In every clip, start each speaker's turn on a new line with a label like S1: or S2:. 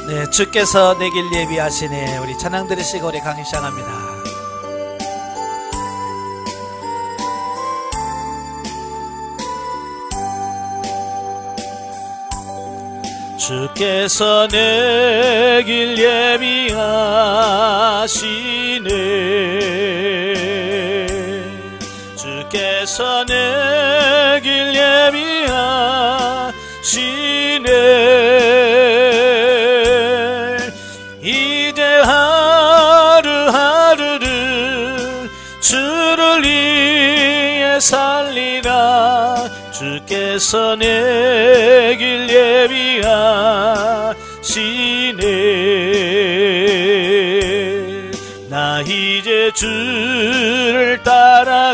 S1: 네, 주께서 내 길 예비하시네. 우리 찬양 들으시고 우리 강의 시작합니다. 주께서 내 길 예비하시네. 주께서 내 길 예비하시네. 이제 하루하루를 주를 위해 살리라. 주께서 내 길 예비하시네. 나 이제 주를 따라가려네.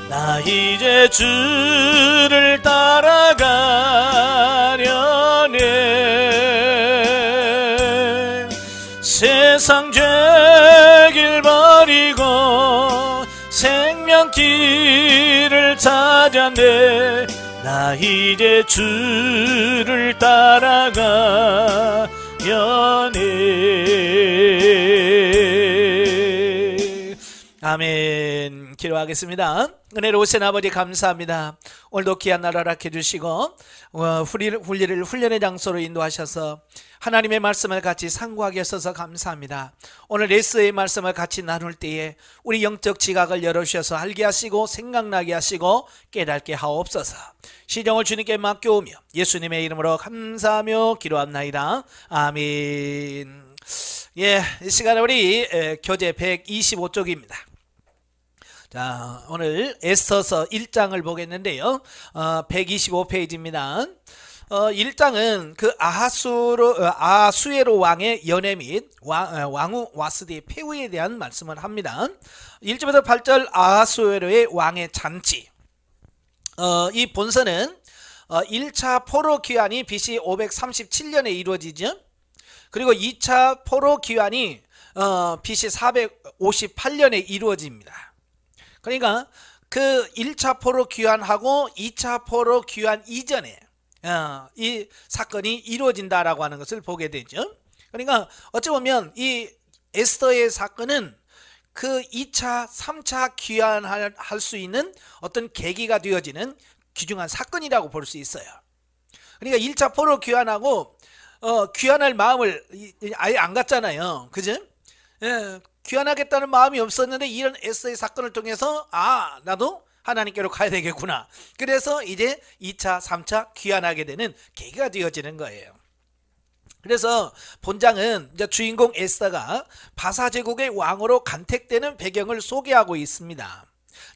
S1: 나 이제 주를 따라가려네. 세상 죄길 버리고 생명길을 찾아내. 나 이제 주를 따라가려네. 아멘. 기도하겠습니다. 은혜로우신 아버지 감사합니다. 오늘도 귀한 날 허락해 주시고 훈리를 훈련의 장소로 인도하셔서 하나님의 말씀을 같이 상고하게 하셔서 감사합니다. 오늘 예수의 말씀을 같이 나눌 때에 우리 영적 지각을 열어주셔서 알게 하시고 생각나게 하시고 깨닫게 하옵소서. 시정을 주님께 맡겨오며 예수님의 이름으로 감사하며 기도합나이다. 아멘. 예, 이 시간에 우리 교재 125쪽입니다. 자, 오늘 에스더서 1장을 보겠는데요. 125페이지입니다. 1장은 그 아하수에로 왕의 연애 및 왕후 와스디의 폐후에 대한 말씀을 합니다. 1절부터 8절 아하수에로의 왕의 잔치. 이 본서는 1차 포로 귀환이 BC 537년에 이루어지죠. 그리고 2차 포로 귀환이 BC 458년에 이루어집니다. 그러니까 그 1차 포로 귀환하고 2차 포로 귀환 이전에 이 사건이 이루어진다라고 하는 것을 보게 되죠. 그러니까 어찌 보면 이 에스더의 사건은 그 2차, 3차 귀환할 수 있는 어떤 계기가 되어지는 귀중한 사건이라고 볼 수 있어요. 그러니까 1차 포로 귀환하고 귀환할 마음을 아예 안 갖잖아요. 그죠? 귀환하겠다는 마음이 없었는데 이런 에스더의 사건을 통해서 나도 하나님께로 가야 되겠구나. 그래서 이제 2차, 3차 귀환하게 되는 계기가 되어지는 거예요. 그래서 본장은 이제 주인공 에스더가 바사 제국의 왕으로 간택되는 배경을 소개하고 있습니다.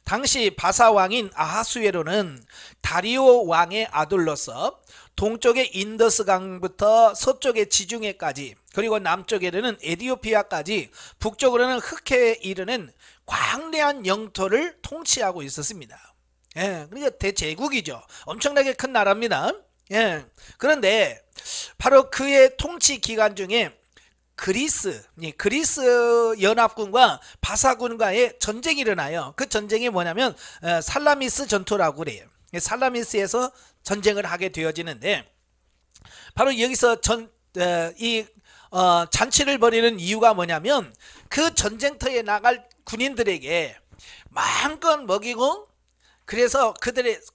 S1: 당시 바사 왕인 아하수에로는 다리오 왕의 아들로서 동쪽의 인더스 강부터 서쪽의 지중해까지, 그리고 남쪽에는 에디오피아까지, 북쪽으로는 흑해에 이르는 광대한 영토를 통치하고 있었습니다. 그러니까 대제국이죠. 엄청나게 큰 나라입니다. 그런데 바로 그의 통치 기간 중에 그리스 연합군과 바사군과의 전쟁이 일어나요. 그 전쟁이 뭐냐면 살라미스 전투라고 그래요. 살라미스에서 전쟁을 하게 되어지는데, 바로 여기서 잔치를 벌이는 이유가 뭐냐면 그 전쟁터에 나갈 군인들에게 마음껏 먹이고, 그래서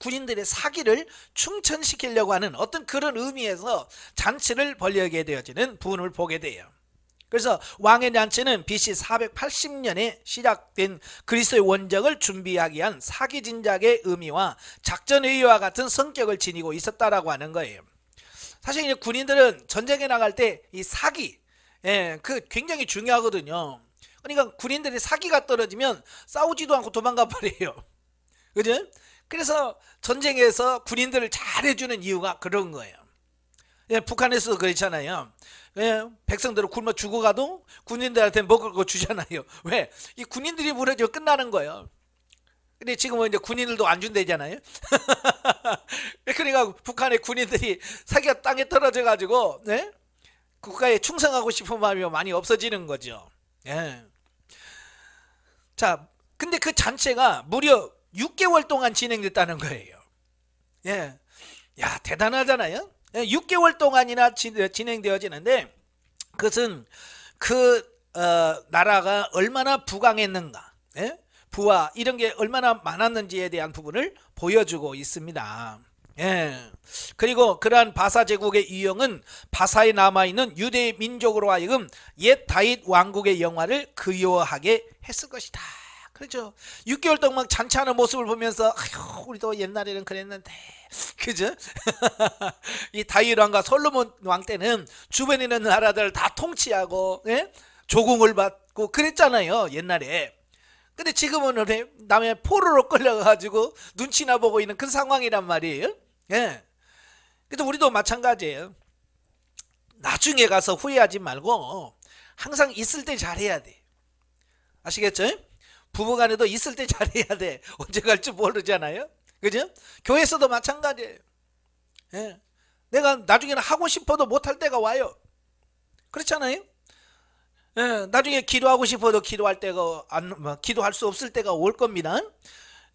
S1: 군인들의 사기를 충천시키려고 하는 어떤 그런 의미에서 잔치를 벌이게 되어지는 부분을 보게 돼요. 그래서 왕의 잔치는 BC 480년에 시작된 그리스도의 원정을 준비하기 위한 사기 진작의 의미와 작전회의와 같은 성격을 지니고 있었다라고 하는 거예요. 사실 이제 군인들은 전쟁에 나갈 때 이 사기, 그 굉장히 중요하거든요. 그러니까 군인들의 사기가 떨어지면 싸우지도 않고 도망가 버려요. 그죠? 그래서 전쟁에서 군인들을 잘해주는 이유가 그런 거예요. 북한에서도 그렇잖아요. 백성들은 굶어 죽어가도 군인들한테 먹을 거 주잖아요. 왜? 이 군인들이 무너져 끝나는 거예요. 근데 지금은 이제 군인들도 안 준대잖아요. 그러니까 북한의 군인들이 사기가 땅에 떨어져 가지고 국가에 충성하고 싶은 마음이 많이 없어지는 거죠. 자, 근데 그 잔치가 무려 6개월 동안 진행됐다는 거예요. 예. 야, 대단하잖아요. 예, 6개월 동안이나 진행되어지는데 그것은 나라가 얼마나 부강했는가, 예? 부와 이런 게 얼마나 많았는지에 대한 부분을 보여주고 있습니다. 예. 그리고 그러한 바사 제국의 유형은 바사에 남아있는 유대 민족으로 하여금 옛 다윗 왕국의 영화를 그리워하게 했을 것이다. 그렇죠. 6개월 동안 잔치하는 모습을 보면서 아휴, 우리도 옛날에는 그랬는데, 그죠? 이 다윗 왕과 솔로몬 왕 때는 주변에 있는 나라들 다 통치하고, 예? 조공을 받고 그랬잖아요, 옛날에. 근데 지금은 남의 포로로 끌려가지고 눈치나 보고 있는 그 상황이란 말이에요. 예. 그래도 우리도 마찬가지예요. 나중에 가서 후회하지 말고 항상 있을 때 잘해야 돼. 아시겠죠? 부부간에도 있을 때 잘해야 돼. 언제 갈지 모르잖아요. 그죠? 교회에서도 마찬가지예요. 예. 내가 나중에는 하고 싶어도 못할 때가 와요. 그렇잖아요? 예. 나중에 기도하고 싶어도 기도할 때가 기도할 수 없을 때가 올 겁니다.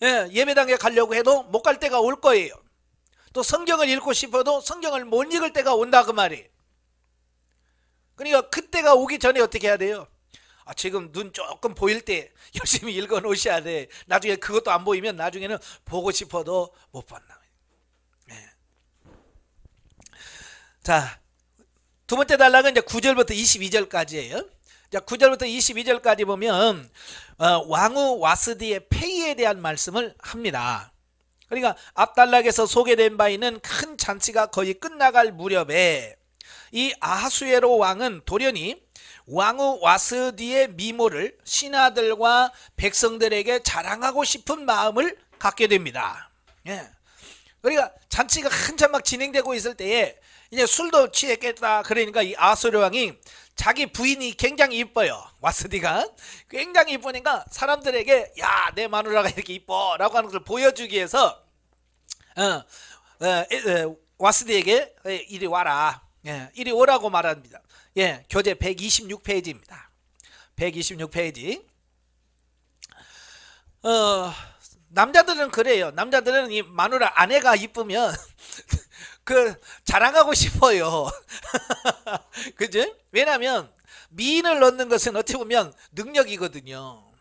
S1: 예. 예배당에 가려고 해도 못 갈 때가 올 거예요. 또 성경을 읽고 싶어도 성경을 못 읽을 때가 온다 그 말이에요. 그러니까 그때가 오기 전에 어떻게 해야 돼요? 지금 눈 조금 보일 때 열심히 읽어 놓으셔야 돼. 나중에 그것도 안 보이면 나중에는 보고 싶어도 못 본다. 네. 자, 두 번째 단락은 이제 9절부터 22절까지예요. 자, 9절부터 22절까지 보면 왕후 와스디의 폐위에 대한 말씀을 합니다. 그러니까 앞 단락에서 소개된 바 있는 큰 잔치가 거의 끝나갈 무렵에 이 아하수에로 왕은 돌연히 왕후 와스디의 미모를 신하들과 백성들에게 자랑하고 싶은 마음을 갖게 됩니다. 예. 그러니까 잔치가 한참 막 진행되고 있을 때에 이제 술도 취했겠다. 그러니까 이 아하수에로 왕이 자기 부인이 굉장히 이뻐요. 와스디가 굉장히 이쁘니까 사람들에게 야, 내 마누라가 이렇게 이뻐 라고 하는 것을 보여주기 위해서 와스디에게 이리 와라. 예, 이리 오라고 말합니다. 예, 교재 126페이지입니다. 126페이지. 남자들은 그래요. 남자들은 이 마누라 아내가 이쁘면 자랑하고 싶어요. 그죠? 왜냐면 미인을 얻는 것은 어떻게 보면 능력이거든요.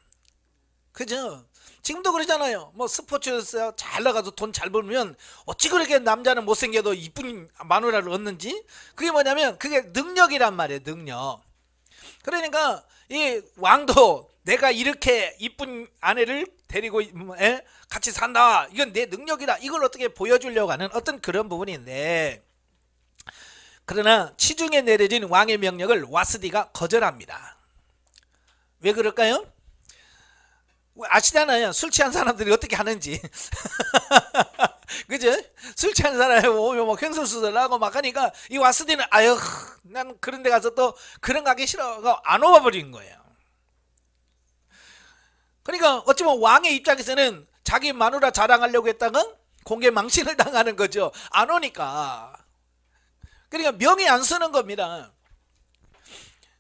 S1: 그죠? 지금도 그러잖아요. 뭐 스포츠에서 잘 나가서 돈 잘 벌면 어찌 그렇게 남자는 못생겨도 이쁜 마누라를 얻는지. 그게 뭐냐면 그게 능력이란 말이에요. 능력. 그러니까 이 왕도 내가 이렇게 이쁜 아내를 데리고 같이 산다. 이건 내 능력이다. 이걸 어떻게 보여주려고 하는 어떤 그런 부분인데, 그러나 치중에 내려진 왕의 명령을 와스디가 거절합니다. 왜 그럴까요? 아시잖아요. 술 취한 사람들이 어떻게 하는지. 그죠? 술 취한 사람이 오면 뭐 횡설수설하고 막 하니까 이 와스디는 아유, 난 그런 데 가서 또 그런 거 하기 싫어. 안 와버린 거예요. 그러니까 어찌 보면 왕의 입장에서는 자기 마누라 자랑하려고 했다가 공개 망신을 당하는 거죠. 안 오니까. 그러니까 명예 안 쓰는 겁니다.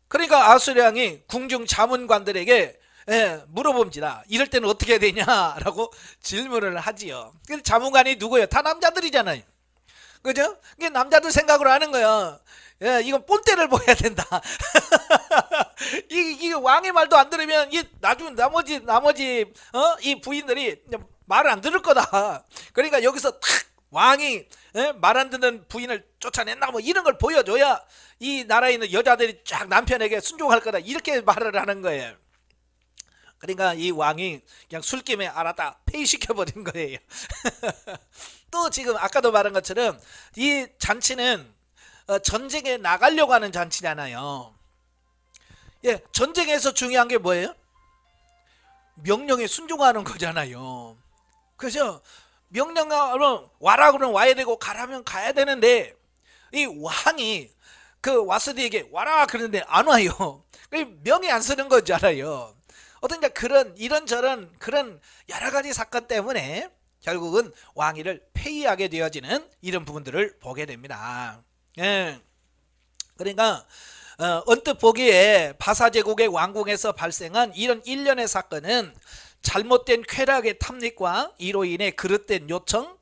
S1: 그러니까 아하수에로 왕이 궁중 자문관들에게 물어봅니다. 이럴 때는 어떻게 해야 되냐라고 질문을 하지요. 근데 자문관이 누구예요? 다 남자들이잖아요. 그죠? 이게 남자들 생각으로 하는 거예요. 예, 이건 뽐때를 보여야 된다. 이 왕의 말도 안 들으면 이 나머지 이 부인들이 말을 안 들을 거다. 그러니까 여기서 탁 왕이 말 안 듣는 부인을 쫓아낸다 뭐 이런 걸 보여줘야 이 나라에 있는 여자들이 쫙 남편에게 순종할 거다. 이렇게 말을 하는 거예요. 그러니까 이 왕이 그냥 술김에 알았다 폐위시켜버린 거예요. 또 지금 아까도 말한 것처럼 이 잔치는 전쟁에 나가려고 하는 잔치잖아요. 예, 전쟁에서 중요한 게 뭐예요? 명령에 순종하는 거잖아요. 그래서 명령하면 와라 그러면 와야 되고 가라면 가야 되는데 이 왕이 그 와스디에게 와라 그러는데 안 와요. 명예 안 쓰는 거잖아요. 어떤 그런 이런저런 그런 여러 가지 사건 때문에 결국은 왕위를 폐위하게 되어지는 이런 부분들을 보게 됩니다. 예. 그러니까 언뜻 보기에 바사 제국의 왕궁에서 발생한 이런 일련의 사건은 잘못된 쾌락의 탐닉과 이로 인해 그릇된 요청,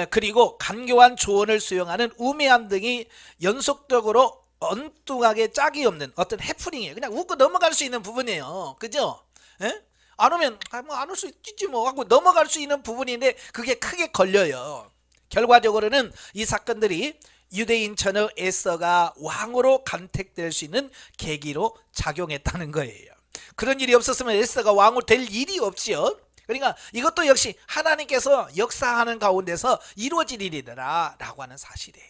S1: 그리고 간교한 조언을 수용하는 우매함 등이 연속적으로 엉뚱하게 짝이 없는 어떤 해프닝이에요. 그냥 웃고 넘어갈 수 있는 부분이에요. 그죠? 예? 안 오면 안 올 수 있지 뭐 하고 넘어갈 수 있는 부분인데 그게 크게 걸려요. 결과적으로는 이 사건들이 유대인 처녀 에스더가 왕으로 간택될 수 있는 계기로 작용했다는 거예요. 그런 일이 없었으면 에스더가 왕으로 될 일이 없지요. 그러니까 이것도 역시 하나님께서 역사하는 가운데서 이루어질 일이더라 라고 하는 사실이에요.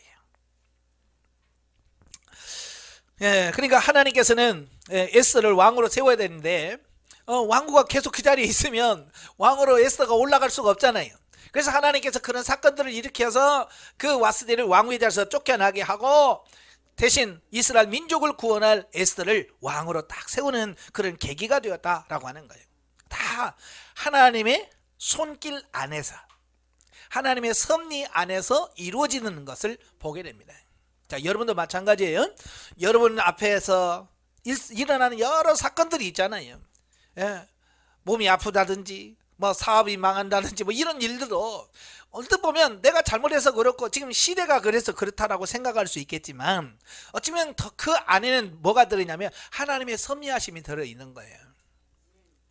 S1: 예, 그러니까 하나님께서는 에스더를 왕으로 세워야 되는데 왕후가 계속 그 자리에 있으면 왕으로 에스더가 올라갈 수가 없잖아요. 그래서 하나님께서 그런 사건들을 일으켜서 그 와스디를 왕위에 대해서 쫓겨나게 하고 대신 이스라엘 민족을 구원할 에스더를 왕으로 딱 세우는 그런 계기가 되었다라고 하는 거예요. 다 하나님의 손길 안에서, 하나님의 섭리 안에서 이루어지는 것을 보게 됩니다. 자, 여러분도 마찬가지예요. 여러분 앞에서 일어나는 여러 사건들이 있잖아요. 예, 몸이 아프다든지 뭐 사업이 망한다든지 뭐 이런 일들도 언뜻 보면 내가 잘못해서 그렇고 지금 시대가 그래서 그렇다라고 생각할 수 있겠지만 어쩌면 더 그 안에는 뭐가 들어있냐면 하나님의 섭리하심이 들어있는 거예요.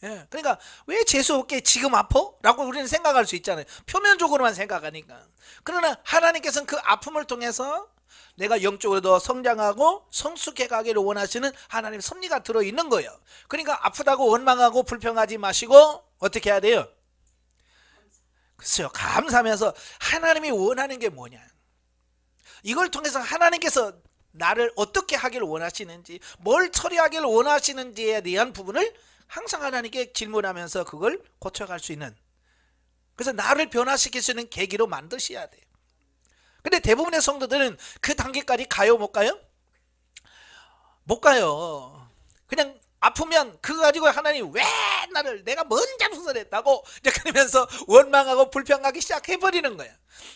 S1: 예, 그러니까 왜 재수없게 지금 아파? 라고 우리는 생각할 수 있잖아요. 표면적으로만 생각하니까. 그러나 하나님께서는 그 아픔을 통해서 내가 영적으로 더 성장하고 성숙해 가기를 원하시는 하나님의 섭리가 들어있는 거예요. 그러니까 아프다고 원망하고 불평하지 마시고 어떻게 해야 돼요? 글쎄요, 감사하면서 하나님이 원하는 게 뭐냐, 이걸 통해서 하나님께서 나를 어떻게 하기를 원하시는지, 뭘 처리하기를 원하시는지에 대한 부분을 항상 하나님께 질문하면서 그걸 고쳐갈 수 있는, 그래서 나를 변화시킬 수 있는 계기로 만드셔야 돼요. 근데 대부분의 성도들은 그 단계까지 가요, 못 가요? 못 가요. 그냥 아프면 그거 가지고 하나님 왜 나를, 내가 뭔 잘못을 했다고 이제 그러면서 원망하고 불평하기 시작해버리는 거야.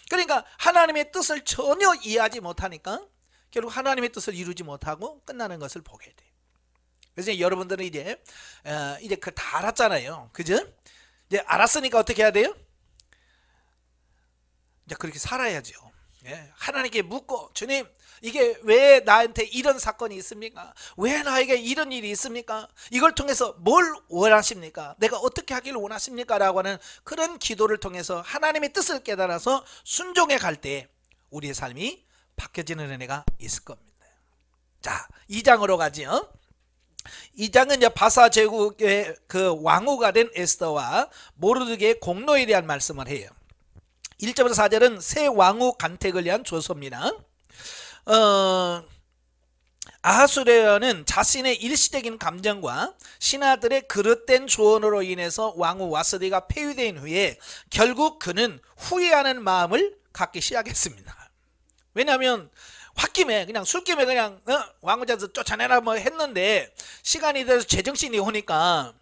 S1: 그러니까 하나님의 뜻을 전혀 이해하지 못하니까 결국 하나님의 뜻을 이루지 못하고 끝나는 것을 보게 돼. 그래서 여러분들은 이제 그 다 알았잖아요, 그죠? 이제 알았으니까 어떻게 해야 돼요? 이제 그렇게 살아야죠. 예, 하나님께 묻고, 주님, 이게 왜 나한테 이런 사건이 있습니까? 왜 나에게 이런 일이 있습니까? 이걸 통해서 뭘 원하십니까? 내가 어떻게 하기를 원하십니까? 라고 하는 그런 기도를 통해서 하나님의 뜻을 깨달아서 순종해 갈 때 우리의 삶이 바뀌어지는 은혜가 있을 겁니다. 자, 2장으로 가지요. 2장은 이제 바사 제국의 그 왕후가 된 에스더와 모르드게의 공로에 대한 말씀을 해요. 1절부터 4절은 새 왕후 간택을 위한 조서입니다. 아하수에로는 자신의 일시적인 감정과 신하들의 그릇된 조언으로 인해서 왕후 와스디가 폐위된 후에 결국 그는 후회하는 마음을 갖기 시작했습니다. 왜냐하면 홧김에 그냥 술김에 그냥 왕후자에서 쫓아내라 뭐 했는데 시간이 돼서 제정신이 오니까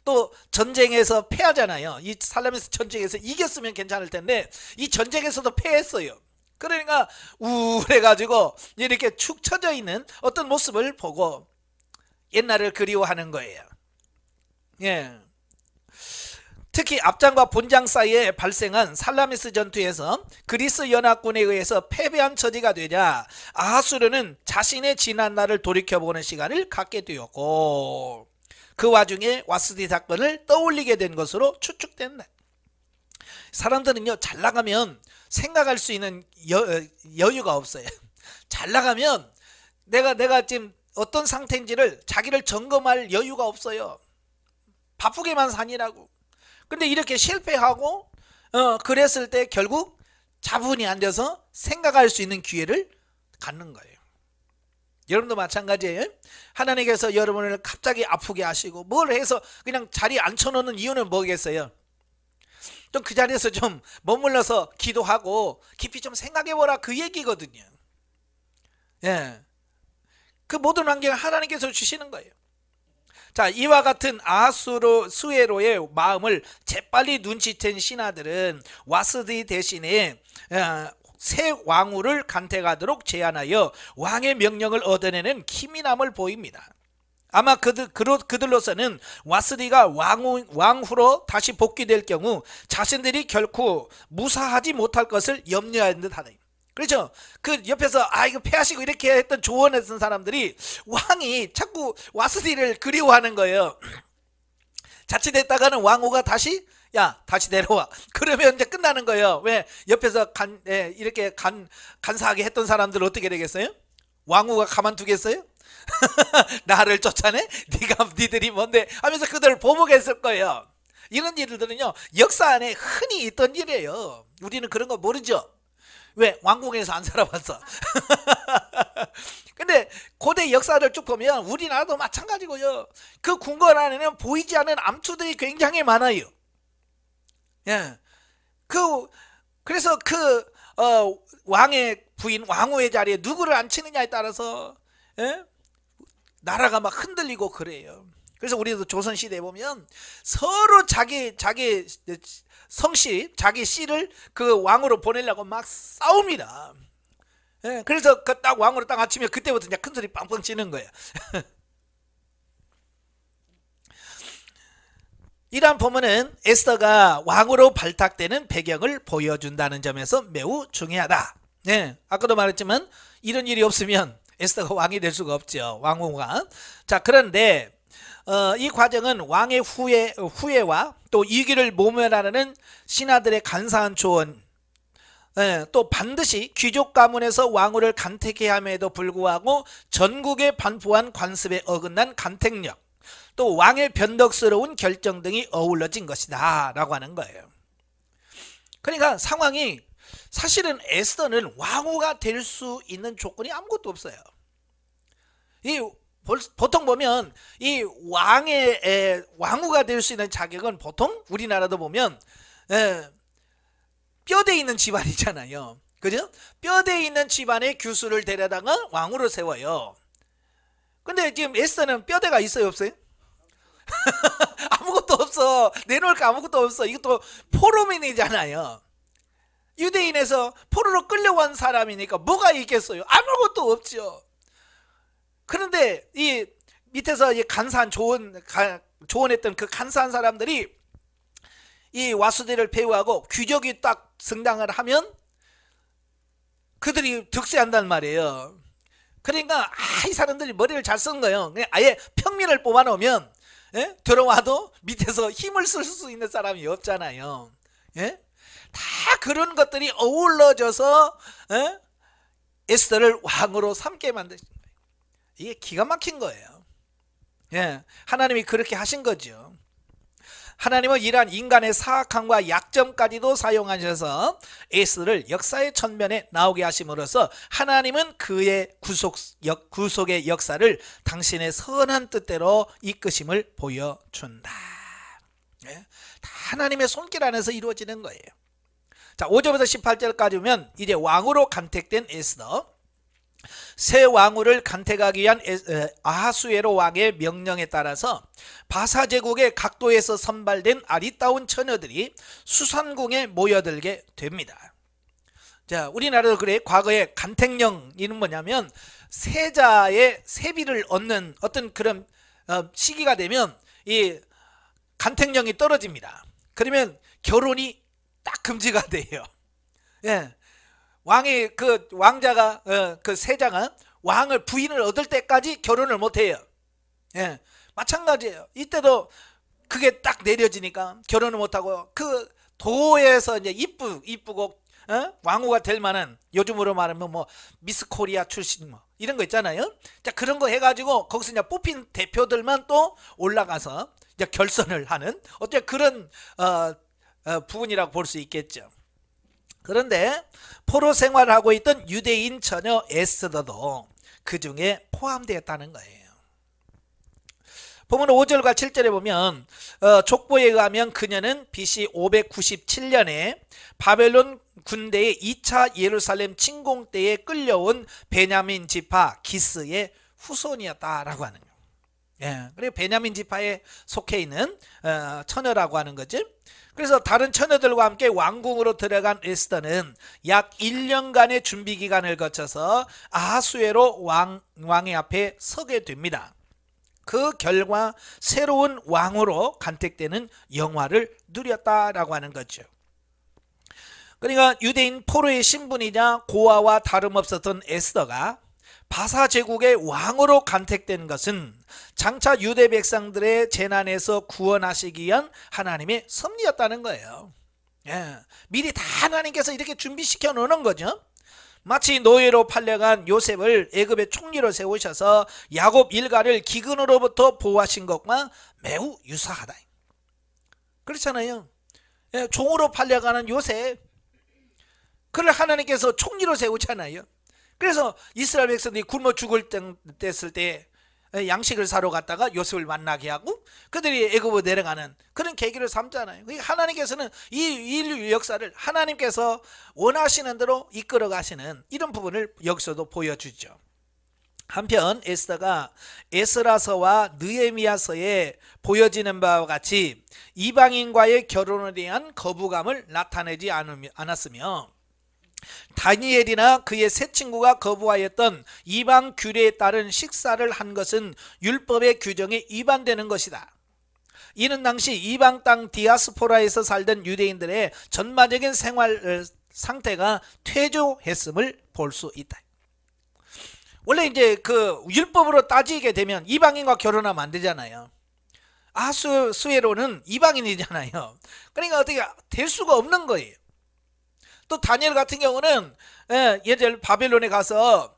S1: 또 전쟁에서 패하잖아요. 이 살라미스 전쟁에서 이겼으면 괜찮을 텐데 이 전쟁에서도 패했어요. 그러니까 우울해가지고 이렇게 축 처져 있는 어떤 모습을 보고 옛날을 그리워하는 거예요. 예. 특히 앞장과 본장 사이에 발생한 살라미스 전투에서 그리스 연합군에 의해서 패배한 처지가 되자 아하수르는 자신의 지난 날을 돌이켜보는 시간을 갖게 되었고, 그 와중에 와스디 사건을 떠올리게 된 것으로 추측된다. 사람들은요, 잘 나가면 생각할 수 있는 여유가 없어요. 잘 나가면 내가 지금 어떤 상태인지를 자기를 점검할 여유가 없어요. 바쁘게만 사니라고. 근데 이렇게 실패하고 그랬을 때 결국 자분이 앉아서 생각할 수 있는 기회를 갖는 거예요. 여러분도 마찬가지예요. 하나님께서 여러분을 갑자기 아프게 하시고 뭘 해서 그냥 자리에 앉혀놓는 이유는 뭐겠어요? 좀 그 자리에서 좀 머물러서 기도하고 깊이 좀 생각해보라, 그 얘기거든요. 예, 그 모든 환경을 하나님께서 주시는 거예요. 자, 이와 같은 아하수에로의 마음을 재빨리 눈치챈 신하들은 와스디 대신에 새 왕후를 간택하도록 제안하여 왕의 명령을 얻어내는 기민함을 보입니다. 아마 그들로서는 와스디가 왕후로 다시 복귀될 경우 자신들이 결코 무사하지 못할 것을 염려한 듯하다. 그렇죠. 그 옆에서 이거 패하시고 이렇게 했던 조언했던 사람들이 왕이 자꾸 와스디를 그리워하는 거예요. 자칫했다가는 왕후가 다시 내려와. 그러면 이제 끝나는 거예요. 왜? 옆에서 이렇게 간사하게 했던 사람들 어떻게 되겠어요? 왕후가 가만두겠어요? 나를 쫓아내? 니들이 뭔데? 하면서 그들을 보복했을 거예요. 이런 일들은요, 역사 안에 흔히 있던 일이에요. 우리는 그런 거 모르죠. 왜? 왕궁에서 안 살아봤어. 근데 고대 역사를 쭉 보면 우리나라도 마찬가지고요. 그 궁궐 안에는 보이지 않는 암투들이 굉장히 많아요. 예. 그래서 왕의 부인, 왕후의 자리에 누구를 앉히느냐에 따라서, 예? 나라가 막 흔들리고 그래요. 그래서 우리도 조선시대에 보면 서로 자기 성씨, 자기 씨를 그 왕으로 보내려고 막 싸웁니다. 예, 그래서 그 딱 왕으로 딱 앉히면 그때부터 이제 큰 소리 빵빵 치는 거예요. 이러한 부분은 에스더가 왕으로 발탁되는 배경을 보여준다는 점에서 매우 중요하다. 네, 아까도 말했지만 이런 일이 없으면 에스더가 왕이 될 수가 없죠. 왕후가. 자, 그런데 이 과정은 왕의 후예와 또 위기를 모면하는 신하들의 간사한 조언, 또 반드시 귀족 가문에서 왕후를 간택해야 함에도 불구하고 전국에 반포한 관습에 어긋난 간택력, 또 왕의 변덕스러운 결정 등이 어우러진 것이다 라고 하는 거예요. 그러니까 상황이, 사실은 에스더는 왕후가 될 수 있는 조건이 아무것도 없어요. 보통 보면 이 왕후가 될 수 있는 자격은 보통 우리나라도 보면 뼈대 있는 집안이잖아요. 그죠? 뼈대 있는 집안의 규수를 데려다가 왕후로 세워요. 근데 지금 에스더는 뼈대가 있어요, 없어요? 아무것도 없어. 내놓을 거 아무것도 없어. 이것도 포로민이잖아요. 유대인에서 포로로 끌려온 사람이니까 뭐가 있겠어요? 아무것도 없죠. 그런데 이 밑에서 이 간사한 조언했던 그 간사한 사람들이 이 와수디를 배후하고 귀족이 딱 승당을 하면 그들이 득세한단 말이에요. 그러니까 이 사람들이 머리를 잘 쓴 거예요. 그냥 아예 평민을 뽑아놓으면 들어와도 밑에서 힘을 쓸 수 있는 사람이 없잖아요. 다 그런 것들이 어우러져서 에스더를 왕으로 삼게 만드신 거예요. 이게 기가 막힌 거예요. 하나님이 그렇게 하신 거죠. 하나님은 이러한 인간의 사악함과 약점까지도 사용하셔서 에스더를 역사의 전면에 나오게 하심으로써 하나님은 그의 구속의 역사를 당신의 선한 뜻대로 이끄심을 보여준다. 다 하나님의 손길 안에서 이루어지는 거예요. 자, 5절부터 18절까지 보면 이제 왕으로 간택된 에스더, 새 왕후를 간택하기 위한 아하수에로 왕의 명령에 따라서 바사 제국의 각도에서 선발된 아리따운 처녀들이 수산궁에 모여들게 됩니다. 자, 우리나라도 그래. 과거에 간택령이는 뭐냐면 세자의 세비를 얻는 어떤 그런 시기가 되면 이 간택령이 떨어집니다. 그러면 결혼이 딱 금지가 돼요. 왕자가 그 세자가 왕을 부인을 얻을 때까지 결혼을 못 해요. 마찬가지예요. 이때도 그게 딱 내려지니까 결혼을 못 하고 그 도에서 이제 이쁘고 왕후가 될 만한, 요즘으로 말하면 뭐 미스 코리아 출신 뭐 이런 거 있잖아요. 자, 그런 거 해가지고 거기서 이제 뽑힌 대표들만 또 올라가서 이제 결선을 하는 어떤 그런 부분이라고 볼 수 있겠죠. 그런데 포로 생활하고 있던 유대인 처녀 에스더도 그 중에 포함되었다는 거예요. 보면 5절과 7절에 보면 족보에 의하면 그녀는 BC 597년에 바벨론 군대의 2차 예루살렘 침공 때에 끌려온 베냐민 지파 기스의 후손이었다라고 하는 거예요. 그리고 베냐민 지파에 속해 있는 처녀라고 하는 거지. 그래서 다른 처녀들과 함께 왕궁으로 들어간 에스더는 약 1년간의 준비 기간을 거쳐서 아하수에로 왕의 앞에 서게 됩니다. 그 결과 새로운 왕으로 간택되는 영화를 누렸다라고 하는 거죠. 그러니까 유대인 포로의 신분이자 고아와 다름없었던 에스더가 바사 제국의 왕으로 간택된 것은 장차 유대 백성들의 재난에서 구원하시기 위한 하나님의 섭리였다는 거예요. 미리 다 하나님께서 이렇게 준비시켜 놓는 거죠. 마치 노예로 팔려간 요셉을 애굽의 총리로 세우셔서 야곱 일가를 기근으로부터 보호하신 것과 매우 유사하다. 그렇잖아요. 종으로 팔려가는 요셉, 그를 하나님께서 총리로 세우잖아요. 그래서 이스라엘 백성들이 굶어 죽을 때였을 때 양식을 사러 갔다가 요셉을 만나게 하고 그들이 애굽으로 내려가는 그런 계기를 삼잖아요. 하나님께서는 이 인류 역사를 하나님께서 원하시는 대로 이끌어 가시는 이런 부분을 여기서도 보여주죠. 한편 에스더가 에스라서와 느헤미야서에 보여지는 바와 같이 이방인과의 결혼에 대한 거부감을 나타내지 않았으며 다니엘이나 그의 세 친구가 거부하였던 이방 규례에 따른 식사를 한 것은 율법의 규정에 위반되는 것이다. 이는 당시 이방 땅 디아스포라에서 살던 유대인들의 전반적인 생활 상태가 퇴조했음을 볼 수 있다. 원래 이제 그 율법으로 따지게 되면 이방인과 결혼하면 안 되잖아요. 아하수에로는 이방인이잖아요. 그러니까 어떻게 될 수가 없는 거예요. 또 다니엘 같은 경우는 예를 바벨론에 가서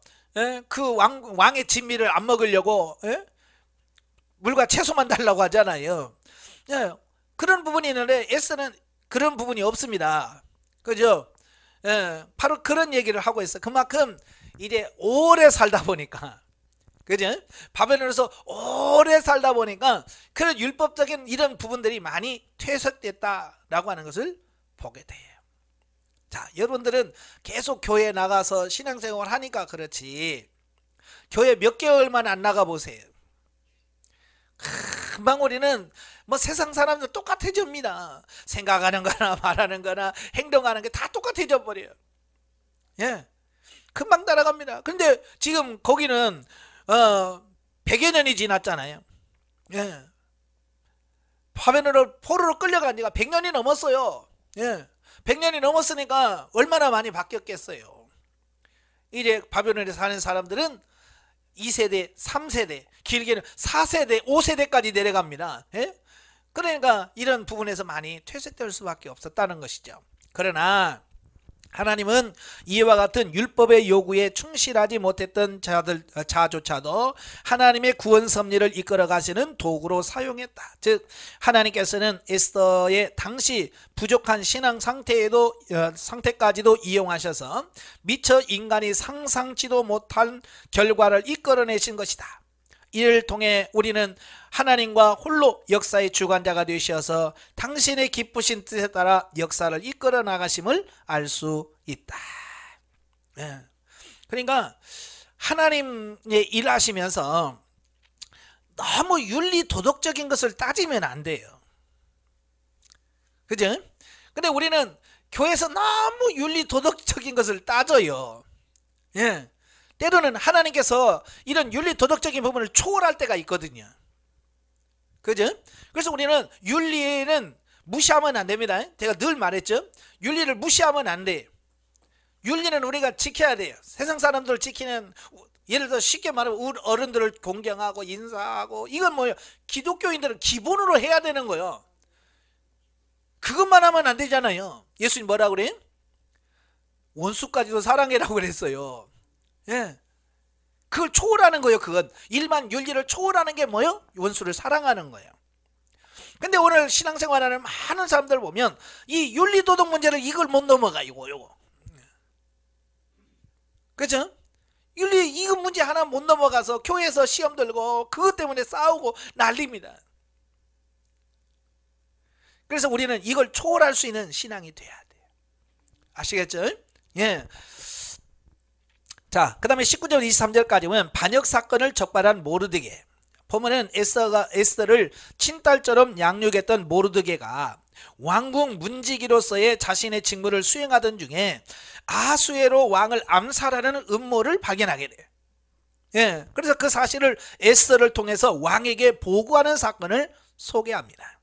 S1: 그 왕의 진미를 안 먹으려고 물과 채소만 달라고 하잖아요. 그런 부분이 있는데 에스는 그런 부분이 없습니다. 그죠? 바로 그런 얘기를 하고 있어요. 그만큼 이제 오래 살다 보니까, 그죠? 바벨론에서 오래 살다 보니까 그런 율법적인 이런 부분들이 많이 퇴색됐다라고 하는 것을 보게 돼요. 자, 여러분들은 계속 교회에 나가서 신앙생활 하니까 그렇지 교회 몇 개월만 안 나가 보세요. 금방 우리는 뭐 세상 사람들 똑같아집니다. 생각하는 거나 말하는 거나 행동하는 게 다 똑같아져 버려요. 금방 따라갑니다. 근데 지금 거기는 100여 년이 지났잖아요. 바벨론으로 포로로 끌려간 지가 100년이 넘었어요. 100년이 넘었으니까 얼마나 많이 바뀌었겠어요. 이제 바벨론에 사는 사람들은 2세대, 3세대, 길게는 4세대, 5세대까지 내려갑니다. 그러니까 이런 부분에서 많이 퇴색될 수밖에 없었다는 것이죠. 그러나 하나님은 이와 같은 율법의 요구에 충실하지 못했던 자조차도 하나님의 구원 섭리를 이끌어 가시는 도구로 사용했다. 즉 하나님께서는 에스더의 당시 부족한 신앙 상태까지도 이용하셔서 미처 인간이 상상치도 못한 결과를 이끌어내신 것이다. 이를 통해 우리는 하나님과 홀로 역사의 주관자가 되셔서 당신의 기쁘신 뜻에 따라 역사를 이끌어 나가심을 알 수 있다. 그러니까 하나님의 일하시면서 너무 윤리 도덕적인 것을 따지면 안 돼요. 그죠? 근데 우리는 교회에서 너무 윤리 도덕적인 것을 따져요. 때로는 하나님께서 이런 윤리 도덕적인 부분을 초월할 때가 있거든요. 그죠? 그래서 우리는 윤리는 무시하면 안 됩니다. 제가 늘 말했죠. 윤리를 무시하면 안 돼요. 윤리는 우리가 지켜야 돼요. 세상 사람들을 지키는, 예를 들어 쉽게 말하면 어른들을 공경하고 인사하고, 이건 뭐예요? 기독교인들은 기본으로 해야 되는 거예요. 그것만 하면 안 되잖아요. 예수님 뭐라 그래요? 원수까지도 사랑해라고 그랬어요. 그걸 초월하는 거예요. 그건 일반 윤리를 초월하는 게 뭐예요? 원수를 사랑하는 거예요. 근데 오늘 신앙생활하는 많은 사람들 보면 이 윤리도덕 문제를 이걸 못 넘어가. 요거 그렇죠? 윤리 이거 문제 하나 못 넘어가서 교회에서 시험 들고 그것 때문에 싸우고 난립니다. 그래서 우리는 이걸 초월할 수 있는 신앙이 돼야 돼요. 아시겠죠? 자, 그 다음에 19절 23절까지 보면 반역 사건을 적발한 모르드게, 보면은 에스더를 친딸처럼 양육했던 모르드게가 왕궁 문지기로서의 자신의 직무를 수행하던 중에 아하수에로 왕을 암살하는 음모를 발견하게 돼요. 예, 그래서 그 사실을 에스더를 통해서 왕에게 보고하는 사건을 소개합니다.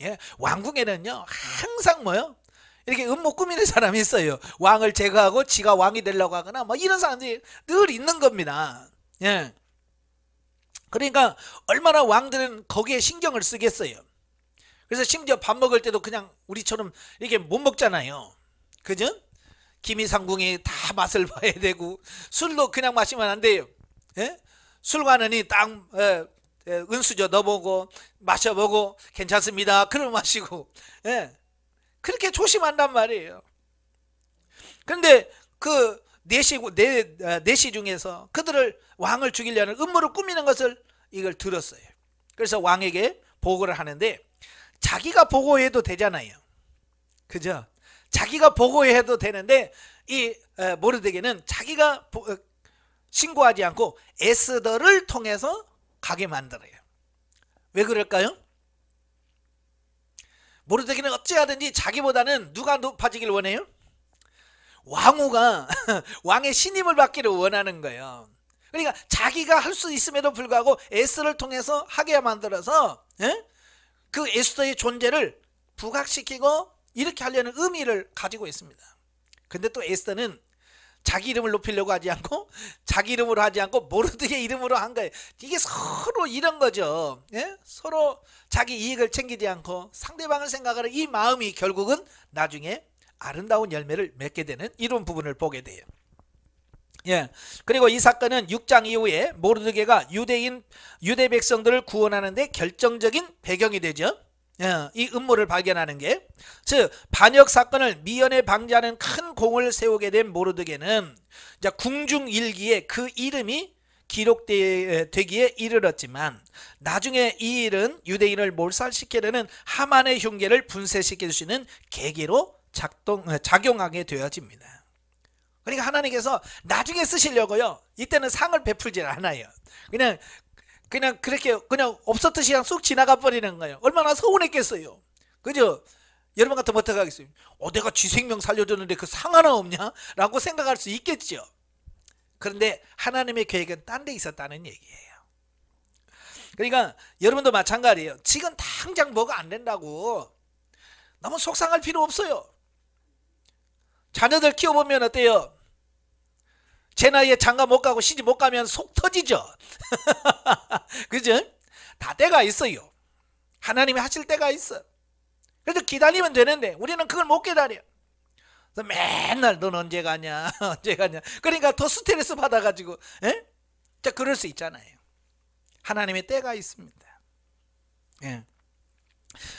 S1: 예, 왕궁에는요 항상 뭐요? 이렇게 음모 꾸미는 사람이 있어요. 왕을 제거하고 지가 왕이 되려고 하거나 뭐 이런 사람들이 늘 있는 겁니다. 예, 그러니까 얼마나 왕들은 거기에 신경을 쓰겠어요. 그래서 심지어 밥 먹을 때도 그냥 우리처럼 이렇게 못 먹잖아요. 그죠? 기미상궁이 다 맛을 봐야 되고, 술도 그냥 마시면 안 돼요. 예? 술관은이 딱 은수저 넣어보고 마셔보고 괜찮습니다 그럼 마시고, 예, 그렇게 조심한단 말이에요. 그런데 그 내시 중에서 그들을 왕을 죽이려는 음모를 꾸미는 것을 이걸 들었어요. 그래서 왕에게 보고를 하는데, 자기가 보고해도 되잖아요. 그죠? 자기가 보고해도 되는데 이 모르드게는 자기가 신고하지 않고 에스더를 통해서 가게 만들어요. 왜 그럴까요? 모르드게는 어찌하든지 자기보다는 누가 높아지길 원해요? 왕후가 왕의 신임을 받기를 원하는 거예요. 그러니까 자기가 할 수 있음에도 불구하고 에스더를 통해서 하게 만들어서, 예? 그 에스더의 존재를 부각시키고 이렇게 하려는 의미를 가지고 있습니다. 근데 또 에스더는 자기 이름을 높이려고 하지 않고 자기 이름으로 하지 않고 모르드게 이름으로 한 거예요. 이게 서로 이런 거죠. 예? 서로 자기 이익을 챙기지 않고 상대방을 생각하는 이 마음이 결국은 나중에 아름다운 열매를 맺게 되는 이런 부분을 보게 돼요. 예. 그리고 이 사건은 6장 이후에 모르드게가 유대 백성들을 구원하는 데 결정적인 배경이 되죠. 예, 이 음모를 발견하는 게, 즉 반역 사건을 미연에 방지하는 큰 공을 세우게 된 모르드게는 이제 궁중일기에 그 이름이 기록되기에 이르렀지만, 나중에 이 일은 유대인을 몰살시키려는 하만의 흉계를 분쇄시킬 수 있는 계기로 작용하게 되어집니다. 그러니까 하나님께서 나중에 쓰시려고요, 이때는 상을 베풀지 않아요. 그냥 그렇게 그냥 없었듯이 그냥 쑥 지나가 버리는 거예요. 얼마나 서운했겠어요. 그죠? 여러분 같으면 어떻게 하겠어요? 내가 쥐 생명 살려줬는데 그 상 하나 없냐? 라고 생각할 수 있겠죠. 그런데 하나님의 계획은 딴 데 있었다는 얘기예요. 그러니까 여러분도 마찬가지예요. 지금 당장 뭐가 안 된다고 너무 속상할 필요 없어요. 자녀들 키워보면 어때요? 제 나이에 장가 못 가고 시집 못 가면 속 터지죠. 그죠? 다 때가 있어요. 하나님이 하실 때가 있어. 그래도 기다리면 되는데 우리는 그걸 못 기다려. 그래서 맨날 넌 언제 가냐 언제 가냐. 그러니까 더 스트레스 받아가지고, 예? 자, 그럴 수 있잖아요. 하나님의 때가 있습니다. 예.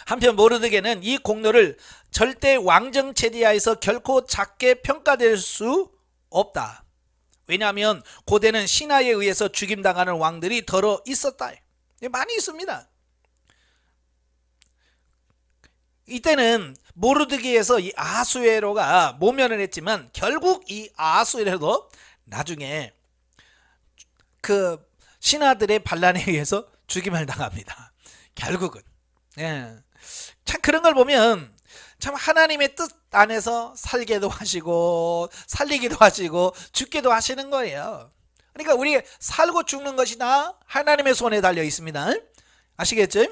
S1: 한편 모르드게는 이 공로를 절대 왕정 체제하에서 결코 작게 평가될 수 없다. 왜냐하면 고대는 신하에 의해서 죽임당하는 왕들이 더러 있었다. 많이 있습니다. 이때는 모르드게에서 이 아하수에로가 모면을 했지만 결국 이 아하수에로도 나중에 그 신하들의 반란에 의해서 죽임을 당합니다. 결국은. 예. 참 그런 걸 보면 참 하나님의 뜻 안에서 살게도 하시고 살리기도 하시고 죽게도 하시는 거예요. 그러니까 우리 살고 죽는 것이 다 하나님의 손에 달려 있습니다. 아시겠죠?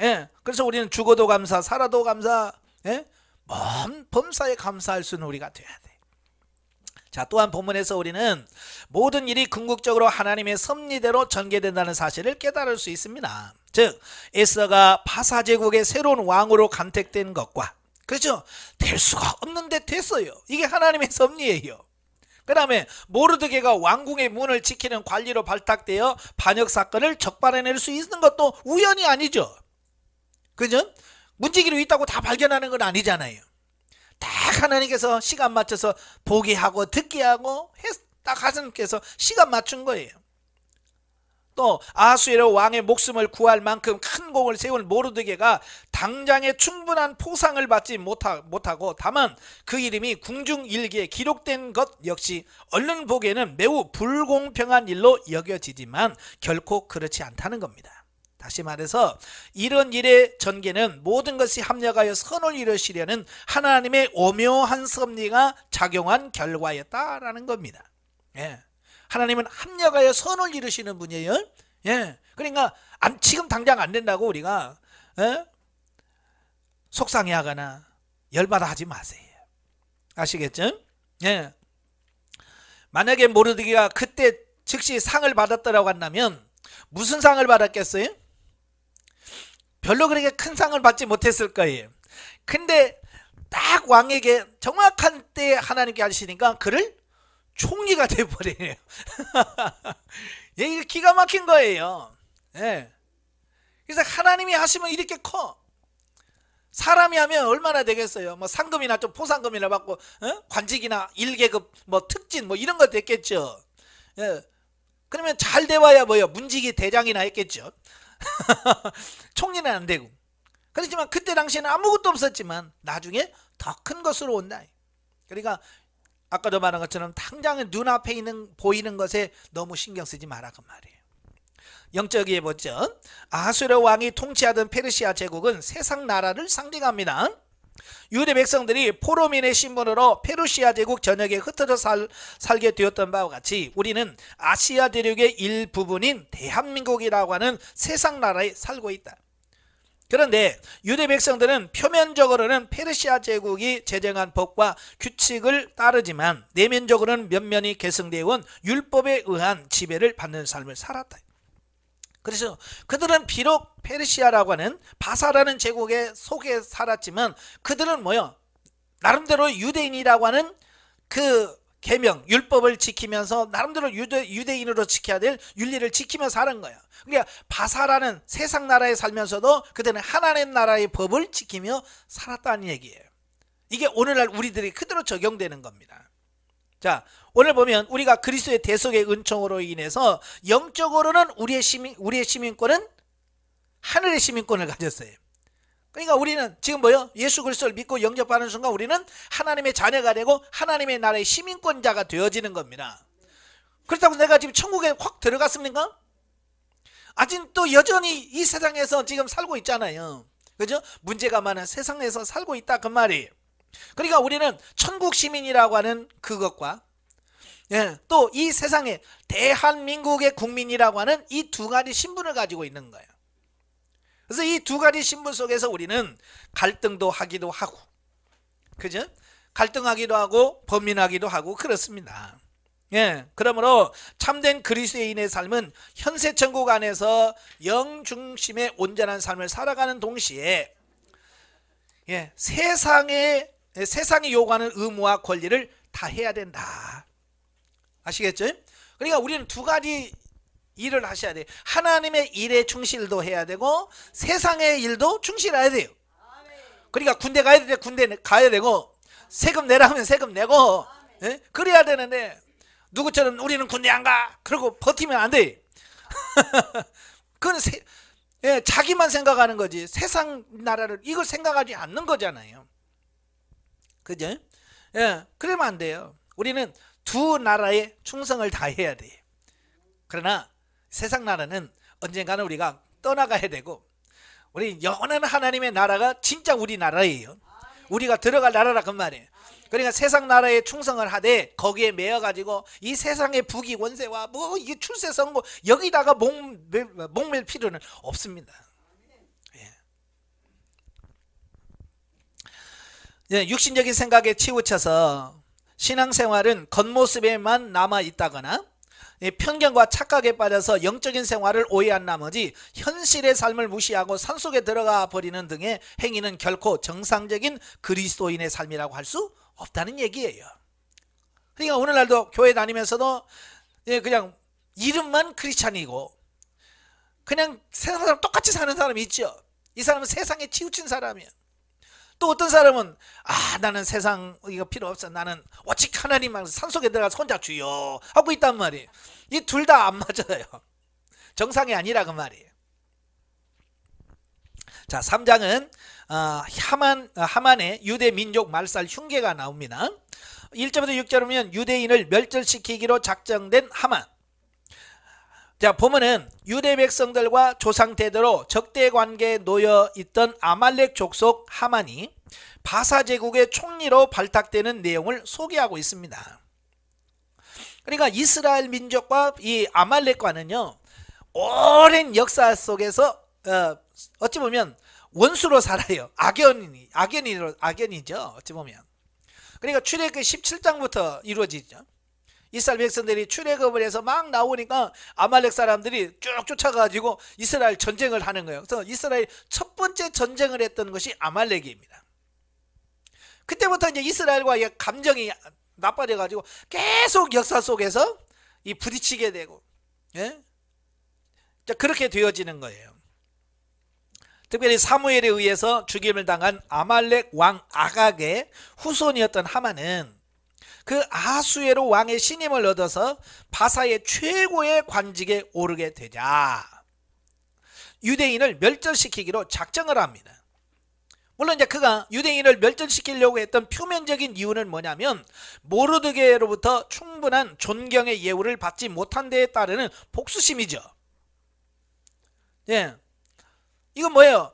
S1: 예. 그래서 우리는 죽어도 감사, 살아도 감사, 예? 먼 범사에 감사할 수는 우리가 돼야 돼. 자, 또한 본문에서 우리는 모든 일이 궁극적으로 하나님의 섭리대로 전개된다는 사실을 깨달을 수 있습니다. 즉 에스더가 바사 제국의 새로운 왕으로 간택된 것과, 그렇죠? 될 수가 없는데 됐어요. 이게 하나님의 섭리예요. 그 다음에 모르드게가 왕궁의 문을 지키는 관리로 발탁되어 반역 사건을 적발해낼 수 있는 것도 우연이 아니죠. 그죠? 문지기로 있다고 다 발견하는 건 아니잖아요. 딱 하나님께서 시간 맞춰서 보게 하고 듣게 하고 딱 하나님께서 시간 맞춘 거예요. 또 아하수에로 왕의 목숨을 구할 만큼 큰 공을 세운 모르드게가 당장에 충분한 포상을 받지 못하고 다만 그 이름이 궁중일기에 기록된 것 역시 얼른 보기에는 매우 불공평한 일로 여겨지지만 결코 그렇지 않다는 겁니다. 다시 말해서 이런 일의 전개는 모든 것이 합력하여 선을 이루시려는 하나님의 오묘한 섭리가 작용한 결과였다라는 겁니다. 예. 하나님은 합력하여 선을 이루시는 분이에요. 예. 그러니까 지금 당장 안 된다고 우리가 속상해하거나 열받아 하지 마세요. 아시겠죠? 예. 만약에 모르드게가 그때 즉시 상을 받았더라고 한다면 무슨 상을 받았겠어요? 별로 그렇게 큰 상을 받지 못했을 거예요. 근데 딱 왕에게 정확한 때에 하나님께 하시니까 그를 총리가 되어버리네요. 예, 이게 기가 막힌 거예요. 예. 그래서 하나님이 하시면 이렇게 커. 사람이 하면 얼마나 되겠어요? 뭐 상금이나 좀 포상금이나 받고 관직이나 1계급 뭐 특진 뭐 이런 거 됐겠죠. 예. 그러면 잘 돼봐야 뭐요? 문직이 대장이나 했겠죠. 총리는 안 되고. 그렇지만 그때 당시에는 아무것도 없었지만 나중에 더 큰 것으로 온다. 그러니까 아까도 말한 것처럼 당장 눈앞에 보이는 것에 너무 신경 쓰지 마라 그 말이에요. 영적이에 보죠. 아하수에로 왕이 통치하던 페르시아 제국은 세상 나라를 상징합니다. 유대 백성들이 포로민의 신분으로 페르시아 제국 전역에 흩어져 살게 되었던 바와 같이 우리는 아시아 대륙의 일부분인 대한민국이라고 하는 세상 나라에 살고 있다. 그런데 유대 백성들은 표면적으로는 페르시아 제국이 제정한 법과 규칙을 따르지만 내면적으로는 면면이 계승되어 온 율법에 의한 지배를 받는 삶을 살았다. 그래서 그들은 비록 페르시아라고 하는 바사라는 제국의 속에 살았지만 그들은 뭐요? 나름대로 유대인이라고 하는 그 계명, 율법을 지키면서 나름대로 유대인으로 지켜야 될 윤리를 지키며 사는 거예요. 그러니까 바사라는 세상 나라에 살면서도 그들은 하나님 나라의 법을 지키며 살았다는 얘기예요. 이게 오늘날 우리들이 그대로 적용되는 겁니다. 자, 오늘 보면 우리가 그리스도의 대속의 은총으로 인해서 영적으로는 우리의 시민권은 하늘의 시민권을 가졌어요. 그러니까 우리는 지금 뭐요? 예수 그리스도를 믿고 영접하는 순간 우리는 하나님의 자녀가 되고 하나님의 나라의 시민권자가 되어지는 겁니다. 그렇다고 내가 지금 천국에 확 들어갔습니까? 아직 또 여전히 이 세상에서 지금 살고 있잖아요. 그죠? 문제가 많은 세상에서 살고 있다 그 말이에요. 그러니까 우리는 천국 시민이라고 하는 그것과 또 이 세상에 대한민국의 국민이라고 하는 이 두 가지 신분을 가지고 있는 거예요. 그래서 이 두 가지 신분 속에서 우리는 갈등도 하기도 하고, 그죠? 갈등하기도 하고 범민하기도 하고 그렇습니다. 그러므로 참된 그리스도인의 삶은 현세 천국 안에서 영 중심의 온전한 삶을 살아가는 동시에 세상이 요구하는 의무와 권리를 다 해야 된다. 아시겠죠? 그러니까 우리는 두 가지 일을 하셔야 돼요. 하나님의 일에 충실도 해야 되고 세상의 일도 충실해야 돼요. 그러니까 군대 가야 돼, 군대 가야 되고 세금 내라 하면 세금 내고 그래야 되는데 누구처럼 우리는 군대 안 가 그러고 버티면 안 돼. 그건 자기만 생각하는 거지 세상 나라를 이걸 생각하지 않는 거잖아요. 그죠? 그러면 안 돼요. 우리는 두 나라에 충성을 다해야 돼요. 그러나 세상 나라는 언젠가는 우리가 떠나가야 되고 우리 영원한 하나님의 나라가 진짜 우리 나라예요. 우리가 들어갈 나라라 그 말이에요. 그러니까 세상 나라에 충성을 하되 거기에 매여가지고 이 세상의 부귀 원세와 뭐 이게 출세 선고 여기다가 목맬 필요는 없습니다. 육신적인 생각에 치우쳐서 신앙생활은 겉모습에만 남아있다거나 편견과 착각에 빠져서 영적인 생활을 오해한 나머지 현실의 삶을 무시하고 산속에 들어가 버리는 등의 행위는 결코 정상적인 그리스도인의 삶이라고 할 수 없다는 얘기예요. 그러니까 오늘날도 교회 다니면서도 그냥 이름만 크리스찬이고 그냥 세상 사람 똑같이 사는 사람이 있죠. 이 사람은 세상에 치우친 사람이에요. 또 어떤 사람은 나는 세상 이거 필요 없어. 나는 오직 하나님만 산속에 들어가서 혼자 주여 하고 있단 말이에요. 이 둘 다 안 맞아요. 정상이 아니라 그 말이에요. 자, 3장은 하만의 유대 민족 말살 흉계가 나옵니다. 1절부터 6절 보면 유대인을 멸절시키기로 작정된 하만. 자, 보면은 유대 백성들과 조상 대대로 적대 관계에 놓여 있던 아말렉 족속 하만이 바사 제국의 총리로 발탁되는 내용을 소개하고 있습니다. 그러니까 이스라엘 민족과 이 아말렉과는요, 오랜 역사 속에서 어찌 보면 원수로 살아요. 악연이죠. 어찌 보면. 그러니까 출애굽 17장부터 이루어지죠. 이스라엘 백성들이 출애굽을 해서 막 나오니까 아말렉 사람들이 쭉 쫓아가지고 이스라엘 전쟁을 하는 거예요. 그래서 이스라엘 첫 번째 전쟁을 했던 것이 아말렉입니다. 그때부터 이제 이스라엘과의 감정이 나빠져 가지고 계속 역사 속에서 이 부딪히게 되고, 예? 그렇게 되어지는 거예요. 특별히 사무엘에 의해서 죽임을 당한 아말렉 왕 아각의 후손이었던 하만은 그 아하수에로 왕의 신임을 얻어서 바사의 최고의 관직에 오르게 되자 유대인을 멸절시키기로 작정을 합니다. 물론 이제 그가 유대인을 멸절시키려고 했던 표면적인 이유는 뭐냐면 모르드게로부터 충분한 존경의 예우를 받지 못한 데에 따르는 복수심이죠. 예, 이건 뭐예요?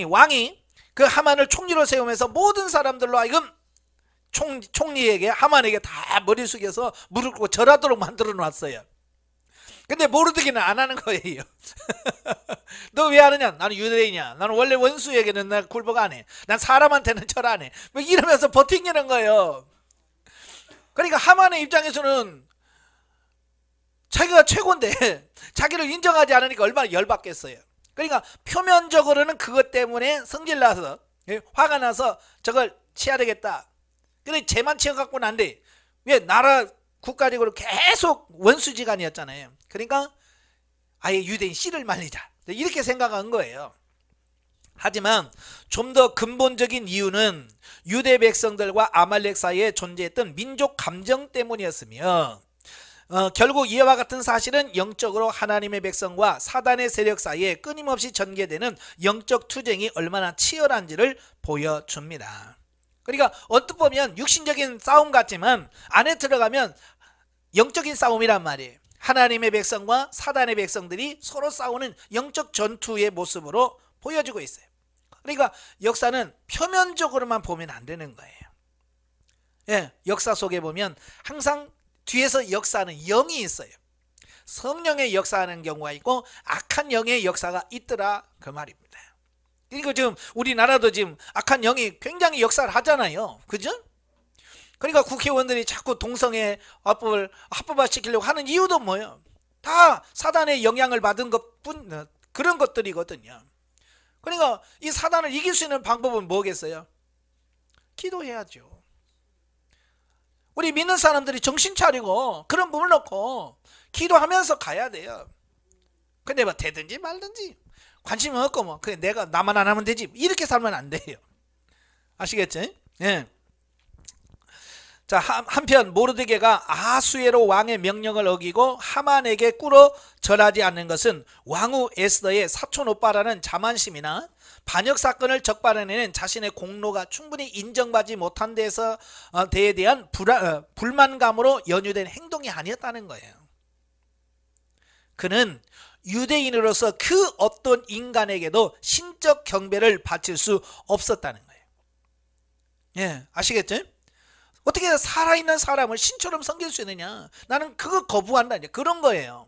S1: 왕이 그 하만을 총리로 세우면서 모든 사람들로 하여금 총리에게, 하만에게 다 머리 숙여서 무릎 꿇고 절하도록 만들어 놨어요. 근데 모르드게는 안 하는 거예요. 너 왜 하느냐? 나는 유대인이야. 나는 원래 원수에게는 나 굴복 안 해. 난 사람한테는 절 안 해. 뭐 이러면서 버티는 거예요. 그러니까 하만의 입장에서는 자기가 최고인데 자기를 인정하지 않으니까 얼마나 열받겠어요. 그러니까 표면적으로는 그것 때문에 성질나서, 화가 나서 저걸 치야 되겠다. 근데 쟤만 치워갖고는 안 돼. 왜? 나라 국가적으로 계속 원수지간이었잖아요. 그러니까 아예 유대인 씨를 말리자, 이렇게 생각한 거예요. 하지만 좀 더 근본적인 이유는 유대 백성들과 아말렉 사이에 존재했던 민족 감정 때문이었으며, 결국 이와 같은 사실은 영적으로 하나님의 백성과 사단의 세력 사이에 끊임없이 전개되는 영적 투쟁이 얼마나 치열한지를 보여줍니다. 그러니까 언뜻 보면 육신적인 싸움 같지만 안에 들어가면 영적인 싸움이란 말이에요. 하나님의 백성과 사단의 백성들이 서로 싸우는 영적 전투의 모습으로 보여지고 있어요. 그러니까 역사는 표면적으로만 보면 안 되는 거예요. 예, 역사 속에 보면 항상 뒤에서 역사하는 영이 있어요. 성령의 역사하는 경우가 있고 악한 영의 역사가 있더라, 그 말입니다. 그리고 지금 우리나라도 지금 악한 영이 굉장히 역사를 하잖아요. 그죠? 그러니까 국회의원들이 자꾸 동성애 합법을 합법화시키려고 하는 이유도 뭐예요? 다 사단의 영향을 받은 것뿐, 그런 것들이거든요. 그러니까 이 사단을 이길 수 있는 방법은 뭐겠어요? 기도해야죠. 우리 믿는 사람들이 정신 차리고 그런 부분을 놓고 기도하면서 가야 돼요. 근데 뭐 되든지 말든지 관심이 없고 뭐 그래 내가 나만 안 하면 되지, 이렇게 살면 안 돼요. 아시겠죠? 예. 자, 한편 모르드게가 아하수에로 왕의 명령을 어기고 하만에게 꿇어 절하지 않는 것은 왕후 에스더의 사촌 오빠라는 자만심이나 반역 사건을 적발해내는 자신의 공로가 충분히 인정받지 못한 데에 대한 불만감으로 연유된 행동이 아니었다는 거예요. 그는 유대인으로서 그 어떤 인간에게도 신적 경배를 바칠 수 없었다는 거예요. 예, 아시겠죠? 어떻게 살아있는 사람을 신처럼 섬길 수 있느냐? 나는 그거 거부한다, 그런 거예요.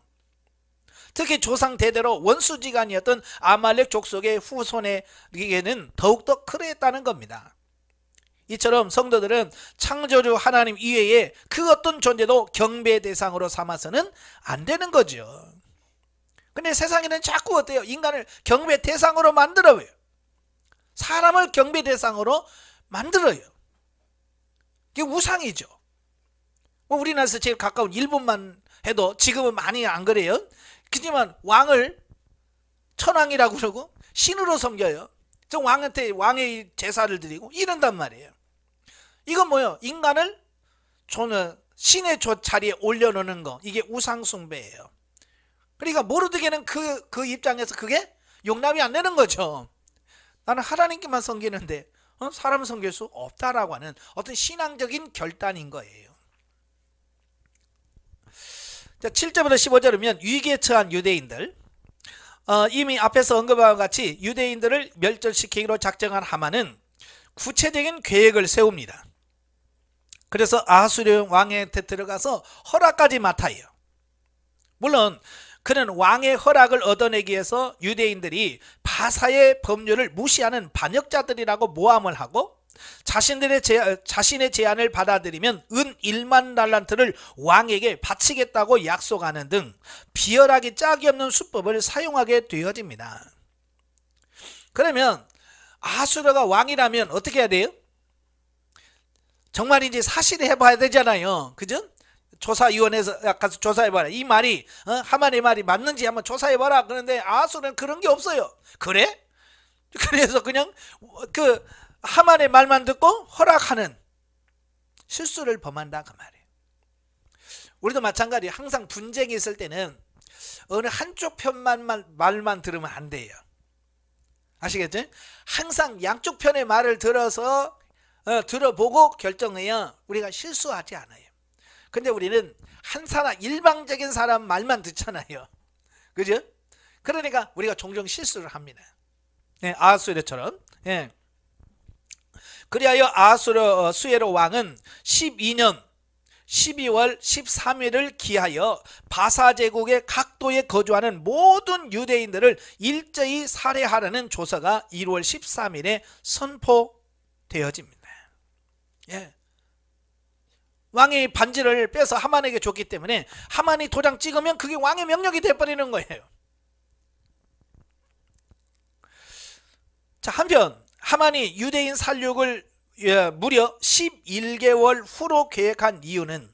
S1: 특히 조상 대대로 원수지간이었던 아말렉 족속의 후손에게는 더욱더 그러했다는 겁니다. 이처럼 성도들은 창조주 하나님 이외에 그 어떤 존재도 경배 대상으로 삼아서는 안 되는 거죠. 근데 세상에는 자꾸 어때요? 인간을 경배 대상으로 만들어요. 사람을 경배 대상으로 만들어요. 이게 우상이죠. 우리나라에서 제일 가까운 일본만 해도 지금은 많이 안 그래요. 그렇지만 왕을 천왕이라고 그러고 신으로 섬겨요. 저 왕한테 왕의 제사를 드리고 이런단 말이에요. 이건 뭐예요? 인간을 신의 자리에 올려놓는 거, 이게 우상숭배예요. 그러니까 모르드게는 그 입장에서 그게 용납이 안 되는 거죠. 나는 하나님께만 섬기는데 사람을 섬길 수 없다라고 하는 어떤 신앙적인 결단인 거예요. 자, 7절부터 15절이면 위기에 처한 유대인들, 이미 앞에서 언급한 것 같이 유대인들을 멸절시키기로 작정한 하만은 구체적인 계획을 세웁니다. 그래서 아하수르 왕한테 들어가서 허락까지 맡아요. 물론 그는 왕의 허락을 얻어내기 위해서 유대인들이 바사의 법률을 무시하는 반역자들이라고 모함을 하고 자신의 제안을 받아들이면 은 1만 달란트를 왕에게 바치겠다고 약속하는 등 비열하기 짝이 없는 수법을 사용하게 되어집니다. 그러면 아하수르가 왕이라면 어떻게 해야 돼요? 정말인지 사실을 해봐야 되잖아요. 그죠? 조사위원회에서 가서 조사해봐라. 이 말이 하만의 말이 맞는지 한번 조사해봐라. 그런데 아하수르는 그런 게 없어요. 그래? 그래서 그냥 그 하만의 말만 듣고 허락하는 실수를 범한다 그 말이에요. 우리도 마찬가지예요. 항상 분쟁이 있을 때는 어느 한쪽 편만 말만 들으면 안 돼요. 아시겠죠? 항상 양쪽 편의 말을 들어서 들어보고 결정해야 우리가 실수하지 않아요. 근데 우리는 한 사람 일방적인 사람 말만 듣잖아요. 그죠? 그러니까 우리가 종종 실수를 합니다. 예, 아하수에로처럼. 예. 그리하여 아하수르 수에로 왕은 12년 12월 13일을 기하여 바사 제국의 각도에 거주하는 모든 유대인들을 일제히 살해하라는 조서가 1월 13일에 선포되어집니다. 예. 왕이 반지를 빼서 하만에게 줬기 때문에 하만이 도장 찍으면 그게 왕의 명령이 되어버리는 거예요. 자, 한편 하만이 유대인 살육을 무려 11개월 후로 계획한 이유는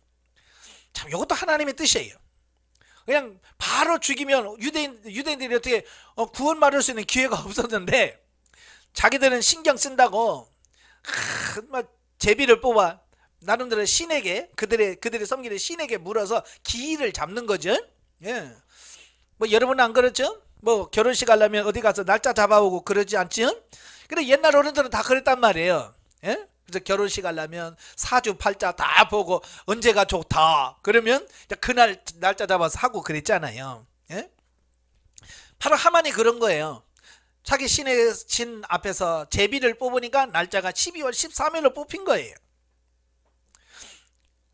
S1: 참 이것도 하나님의 뜻이에요. 그냥 바로 죽이면 유대인들이 어떻게 구원받을 수 있는 기회가 없었는데 자기들은 신경 쓴다고 제비를 뽑아 나름대로 신에게 그들이 섬기는 신에게 물어서 기일을 잡는 거죠. 예. 뭐 여러분은 안 그렇죠? 뭐 결혼식 하려면 어디 가서 날짜 잡아오고 그러지 않죠? 그래 옛날 어른들은 다 그랬단 말이에요. 예? 그래서 결혼식 하려면 사주팔자 다 보고 언제가 좋다 그러면 그날 날짜 잡아서 하고 그랬잖아요. 예? 바로 하만이 그런 거예요. 자기 신의 신 앞에서 제비를 뽑으니까 날짜가 12월 13일로 뽑힌 거예요.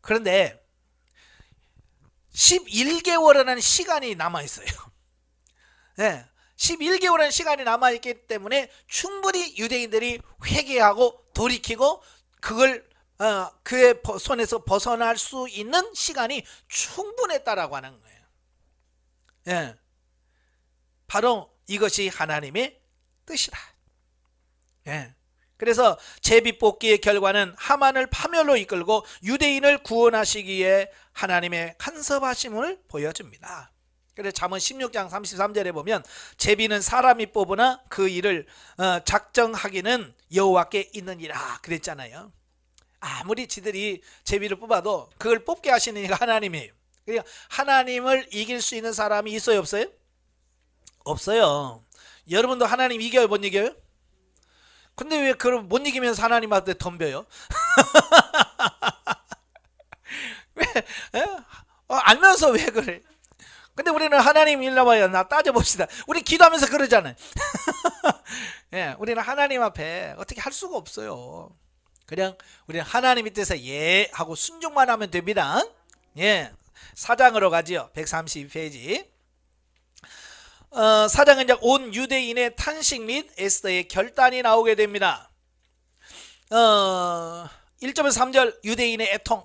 S1: 그런데 11개월이라는 시간이 남아있어요. 네, 11개월이라는 시간이 남아있기 때문에 충분히 유대인들이 회개하고 돌이키고 그걸 그의 손에서 벗어날 수 있는 시간이 충분했다라고 하는 거예요. 네, 바로 이것이 하나님의 뜻이다. 네. 그래서 제비 뽑기의 결과는 하만을 파멸로 이끌고 유대인을 구원하시기 위해 하나님의 간섭하심을 보여줍니다. 그래서 잠언 16장 33절에 보면 제비는 사람이 뽑으나 그 일을 작정하기는 여호와께 있느니라 그랬잖아요. 아무리 지들이 제비를 뽑아도 그걸 뽑게 하시는 이가 하나님이에요. 그러니까 하나님을 이길 수 있는 사람이 있어요 없어요? 없어요. 여러분도 하나님 이겨요 못 이겨요? 근데 왜 그걸 못 이기면서 하나님한테 덤벼요? 왜? 알면서 왜 그래? 근데 우리는 하나님 일러봐요. 나 따져봅시다. 우리 기도하면서 그러잖아요. 예, 우리는 하나님 앞에 어떻게 할 수가 없어요. 그냥 우리는 하나님의 뜻에 예 하고 순종만 하면 됩니다. 예, 4장으로 가지요. 132페이지. 4장은 이제 온 유대인의 탄식 및 에스더의 결단이 나오게 됩니다. 1절에서 3절 유대인의 애통.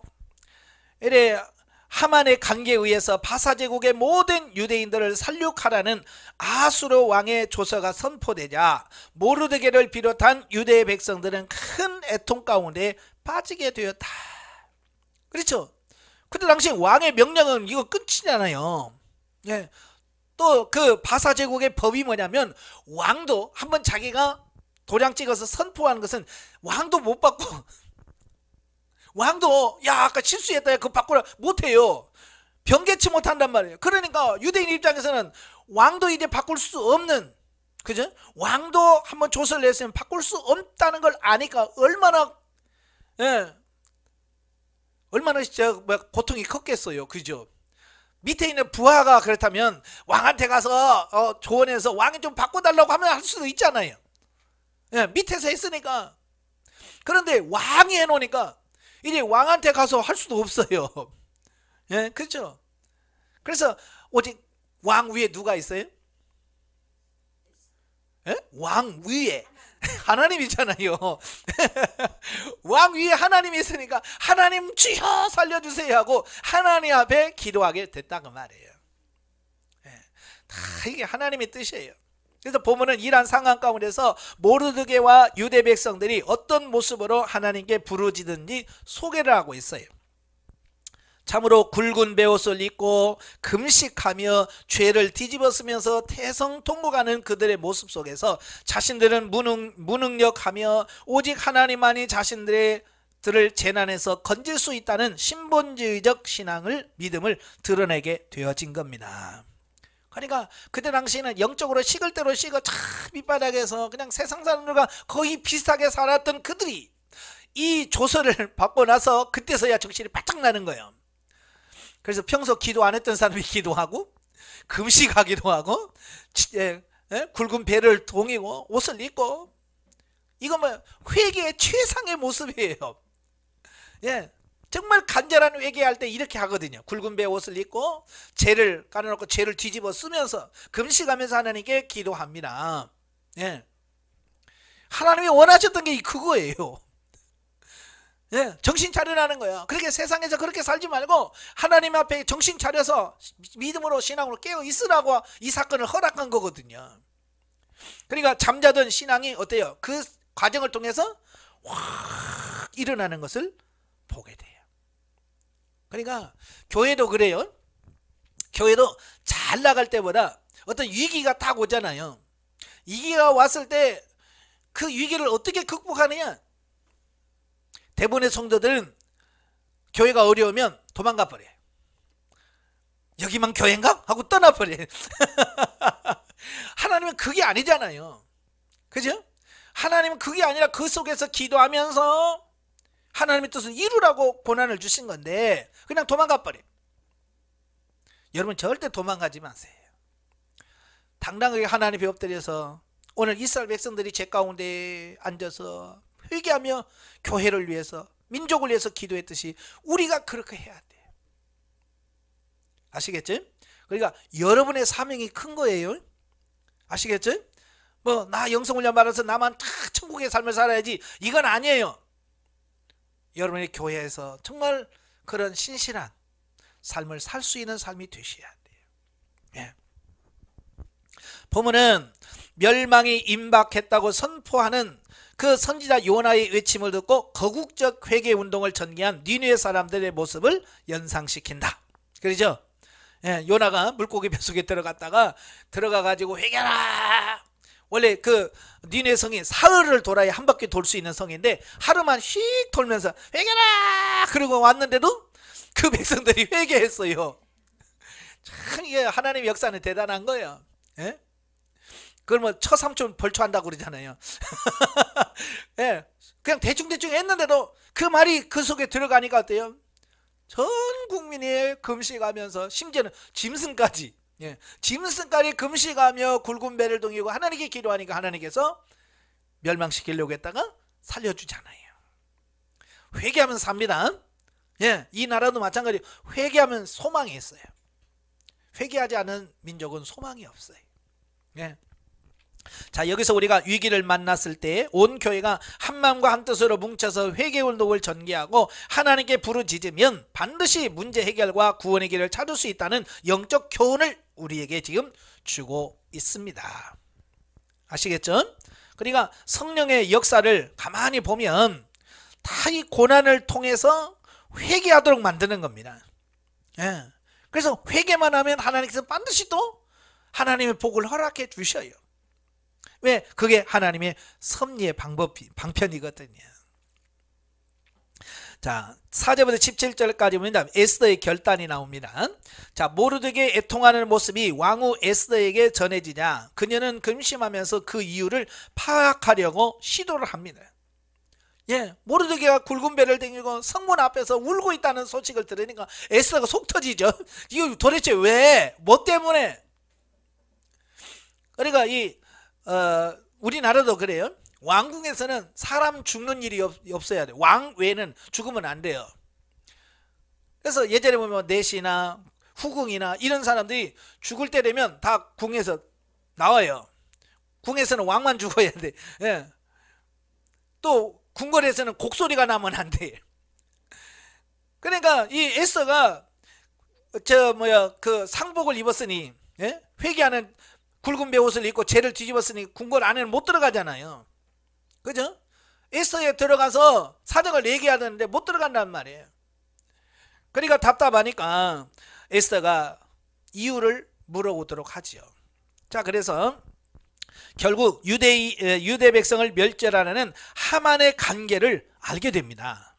S1: 이래 하만의 간계에 의해서 바사제국의 모든 유대인들을 살육하라는 아하수르 왕의 조서가 선포되자 모르드게를 비롯한 유대의 백성들은 큰 애통 가운데 빠지게 되었다. 그렇죠? 그때 당시 왕의 명령은 이거 끝이잖아요. 예. 또 그 바사 제국의 법이 뭐냐면 왕도 한번 자기가 도장 찍어서 선포하는 것은 왕도 못 받고 왕도 야 아까 실수했다 그거 바꾸라 못해요. 변개치 못한단 말이에요. 그러니까 유대인 입장에서는 왕도 이제 바꿀 수 없는 그죠? 왕도 한번 조서를 냈으면 바꿀 수 없다는 걸 아니까 얼마나 고통이 컸겠어요. 그죠? 밑에 있는 부하가 그렇다면 왕한테 가서 조언해서 왕이 좀 바꿔달라고 하면 할 수도 있잖아요. 예, 밑에서 했으니까. 그런데 왕이 해놓으니까 이제 왕한테 가서 할 수도 없어요. 예, 그렇죠? 그래서 오직 왕 위에 누가 있어요? 예? 왕 위에 하나님이잖아요. 왕 위에 하나님이 있으니까 하나님 주여 살려주세요 하고 하나님 앞에 기도하게 됐다고 말이에요. 예, 다 이게 하나님의 뜻이에요. 그래서 보면은 이러한 상황 가운데서 모르드게와 유대 백성들이 어떤 모습으로 하나님께 부르짖든지 소개를 하고 있어요. 참으로 굵은 베옷을 입고 금식하며 죄를 뒤집어 쓰면서 태성통곡하는 그들의 모습 속에서 자신들은 무능력하며 오직 하나님만이 자신들을 재난에서 건질 수 있다는 신본주의적 신앙을 믿음을 드러내게 되어진 겁니다. 그러니까 그때 당시에는 영적으로 식을 대로 식어 참 밑바닥에서 그냥 세상 사람들과 거의 비슷하게 살았던 그들이 이 조서를 받고 나서 그때서야 정신이 바짝 나는 거예요. 그래서 평소 기도 안 했던 사람이 기도하고 금식하기도 하고 굵은 배를 동이고 옷을 입고 이거 뭐 회개의 최상의 모습이에요. 예, 정말 간절한 회개할 때 이렇게 하거든요. 굵은 배 옷을 입고 죄를 깔아놓고 죄를 뒤집어 쓰면서 금식하면서 하나님께 기도합니다. 예, 하나님이 원하셨던 게 그거예요. 예, 정신 차리라는 거예요. 그렇게 세상에서 그렇게 살지 말고 하나님 앞에 정신 차려서 믿음으로 신앙으로 깨어 있으라고 이 사건을 허락한 거거든요. 그러니까 잠자던 신앙이 어때요? 그 과정을 통해서 확 일어나는 것을 보게 돼요. 그러니까 교회도 그래요. 교회도 잘 나갈 때보다 어떤 위기가 딱 오잖아요. 위기가 왔을 때 그 위기를 어떻게 극복하느냐? 대부분의 성도들은 교회가 어려우면 도망가 버려요. 여기만 교회인가? 하고 떠나버려요. 하나님은 그게 아니잖아요. 그죠? 하나님은 그게 아니라 그 속에서 기도하면서 하나님의 뜻을 이루라고 고난을 주신 건데 그냥 도망가 버려요. 여러분 절대 도망가지 마세요. 당당하게 하나님 앞에 엎드려서 오늘 이스라엘 백성들이 제 가운데 앉아서 회개하며 교회를 위해서 민족을 위해서 기도했듯이 우리가 그렇게 해야 돼요. 아시겠죠? 그러니까 여러분의 사명이 큰 거예요. 아시겠죠? 뭐 나 영성훈련 받아서 나만 다 천국의 삶을 살아야지 이건 아니에요. 여러분의 교회에서 정말 그런 신실한 삶을 살 수 있는 삶이 되셔야 돼요. 예. 보면은 멸망이 임박했다고 선포하는 그 선지자 요나의 외침을 듣고 거국적 회개 운동을 전개한 니느웨 사람들의 모습을 연상시킨다. 그러죠? 예, 요나가 물고기 뱃속에 들어가 가지고 회개하라. 원래 그 니느웨 성이 사흘을 돌아야 한 바퀴 돌 수 있는 성인데 하루만 휙 돌면서 회개하라 그러고 왔는데도 그 백성들이 회개했어요. 참 이게 하나님의 역사는 대단한 거예요. 예? 그걸 뭐 처삼촌 벌초한다고 그러잖아요. 예, 그냥 대충 했는데도 그 말이 그 속에 들어가니까 어때요? 전 국민이 금식하면서 심지어는 짐승까지, 예, 짐승까지 금식하며 굵은 배를 동이고 하나님께 기도하니까 하나님께서 멸망시키려고 했다가 살려주잖아요. 회개하면 삽니다. 예, 이 나라도 마찬가지. 회개하면 소망이 있어요. 회개하지 않은 민족은 소망이 없어요. 예. 자, 여기서 우리가 위기를 만났을 때 온 교회가 한마음과 한뜻으로 뭉쳐서 회개 운동을 전개하고 하나님께 부르짖으면 반드시 문제 해결과 구원의 길을 찾을 수 있다는 영적 교훈을 우리에게 지금 주고 있습니다. 아시겠죠? 그러니까 성령의 역사를 가만히 보면 다 이 고난을 통해서 회개하도록 만드는 겁니다. 예. 그래서 회개만 하면 하나님께서 반드시 또 하나님의 복을 허락해 주셔요. 왜? 그게 하나님의 섭리의 방편이거든요. 자, 4절부터 17절까지 보면 에스더의 결단이 나옵니다. 자, 모르드게 애통하는 모습이 왕후 에스더에게 전해지자 그녀는 근심하면서 그 이유를 파악하려고 시도를 합니다. 예, 모르드게가 굵은 배를 댕기고 성문 앞에서 울고 있다는 소식을 들으니까 에스더가 속 터지죠. 이거 도대체 왜? 뭐 때문에? 그러니까 우리나라도 그래요. 왕궁에서는 사람 죽는 일이 없어야 돼. 왕 외에는 죽으면 안 돼요. 그래서 예전에 보면 내시나 후궁이나 이런 사람들이 죽을 때 되면 다 궁에서 나와요. 궁에서는 왕만 죽어야 돼. 예. 또 궁궐에서는 곡소리가 나면 안 돼. 그러니까 이 에스더가 그 상복을 입었으니, 예? 회개하는 굵은 베옷을 입고 죄를 뒤집었으니 궁궐 안에는 못 들어가잖아요. 그죠? 에스더에 들어가서 사정을 얘기해야 되는데 못 들어간단 말이에요. 그러니까 답답하니까 에스더가 이유를 물어보도록 하지요. 자, 그래서 결국 유대 백성을 멸절하는 하만의 관계를 알게 됩니다.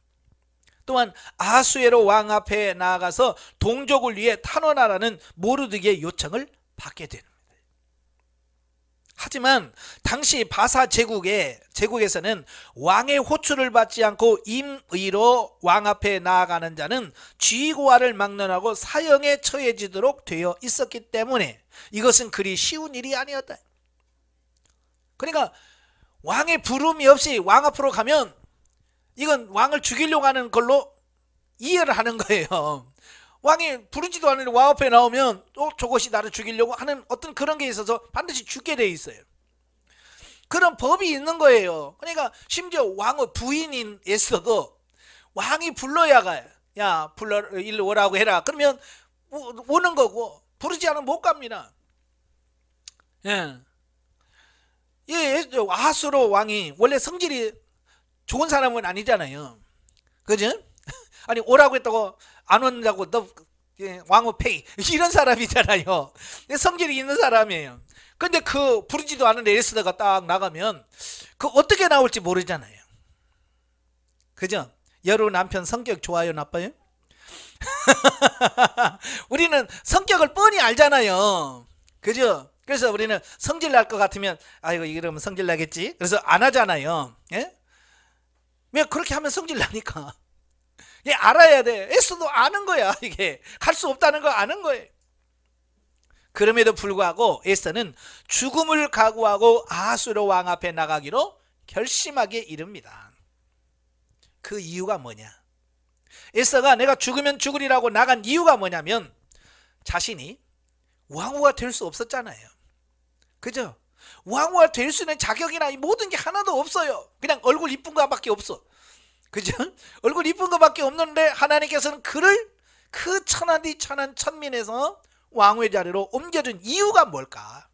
S1: 또한 아하수에로 왕 앞에 나아가서 동족을 위해 탄원하라는 모르드게의 요청을 받게 됩니다. 하지만 당시 바사 제국에서는 왕의 호출을 받지 않고 임의로 왕 앞에 나아가는 자는 쥐고화를 막론하고 사형에 처해지도록 되어 있었기 때문에 이것은 그리 쉬운 일이 아니었다. 그러니까 왕의 부름이 없이 왕 앞으로 가면 이건 왕을 죽이려고 하는 걸로 이해를 하는 거예요. 왕이 부르지도 않는데 왕 앞에 나오면 또 저것이 나를 죽이려고 하는 어떤 그런 게 있어서 반드시 죽게 돼 있어요. 그런 법이 있는 거예요. 그러니까 심지어 왕의 부인인 에스더도 왕이 불러야 가요. 야, 일로 오라고 해라. 그러면 오는 거고, 부르지 않으면 못 갑니다. 예. 아하수로 왕이 원래 성질이 좋은 사람은 아니잖아요. 그죠? 아니, 오라고 했다고 안 온다고 너 왕후 페이 이런 사람이잖아요. 성질이 있는 사람이에요. 근데 그 부르지도 않은 에스더가 딱 나가면 그 어떻게 나올지 모르잖아요. 그죠? 여러분 남편 성격 좋아요, 나빠요? 우리는 성격을 뻔히 알잖아요. 그죠? 그래서 우리는 성질 날 것 같으면 아이고 이러면 성질 나겠지. 그래서 안 하잖아요. 예? 왜 그렇게 하면 성질 나니까. 예, 알아야 돼. 에스더도 아는 거야. 이게 갈 수 없다는 거 아는 거예요. 그럼에도 불구하고 에스더는 죽음을 각오하고 아하수에로 왕 앞에 나가기로 결심하게 이릅니다. 그 이유가 뭐냐? 에스더가 내가 죽으면 죽으리라고 나간 이유가 뭐냐면 자신이 왕후가 될 수 없었잖아요. 그죠? 왕후가 될 수 있는 자격이나 모든 게 하나도 없어요. 그냥 얼굴 이쁜 거밖에 없어. 그죠? 얼굴 이쁜 거밖에 없는데 하나님께서는 그를 그 천하디 천한 천민에서 왕후의 자리로 옮겨준 이유가 뭘까?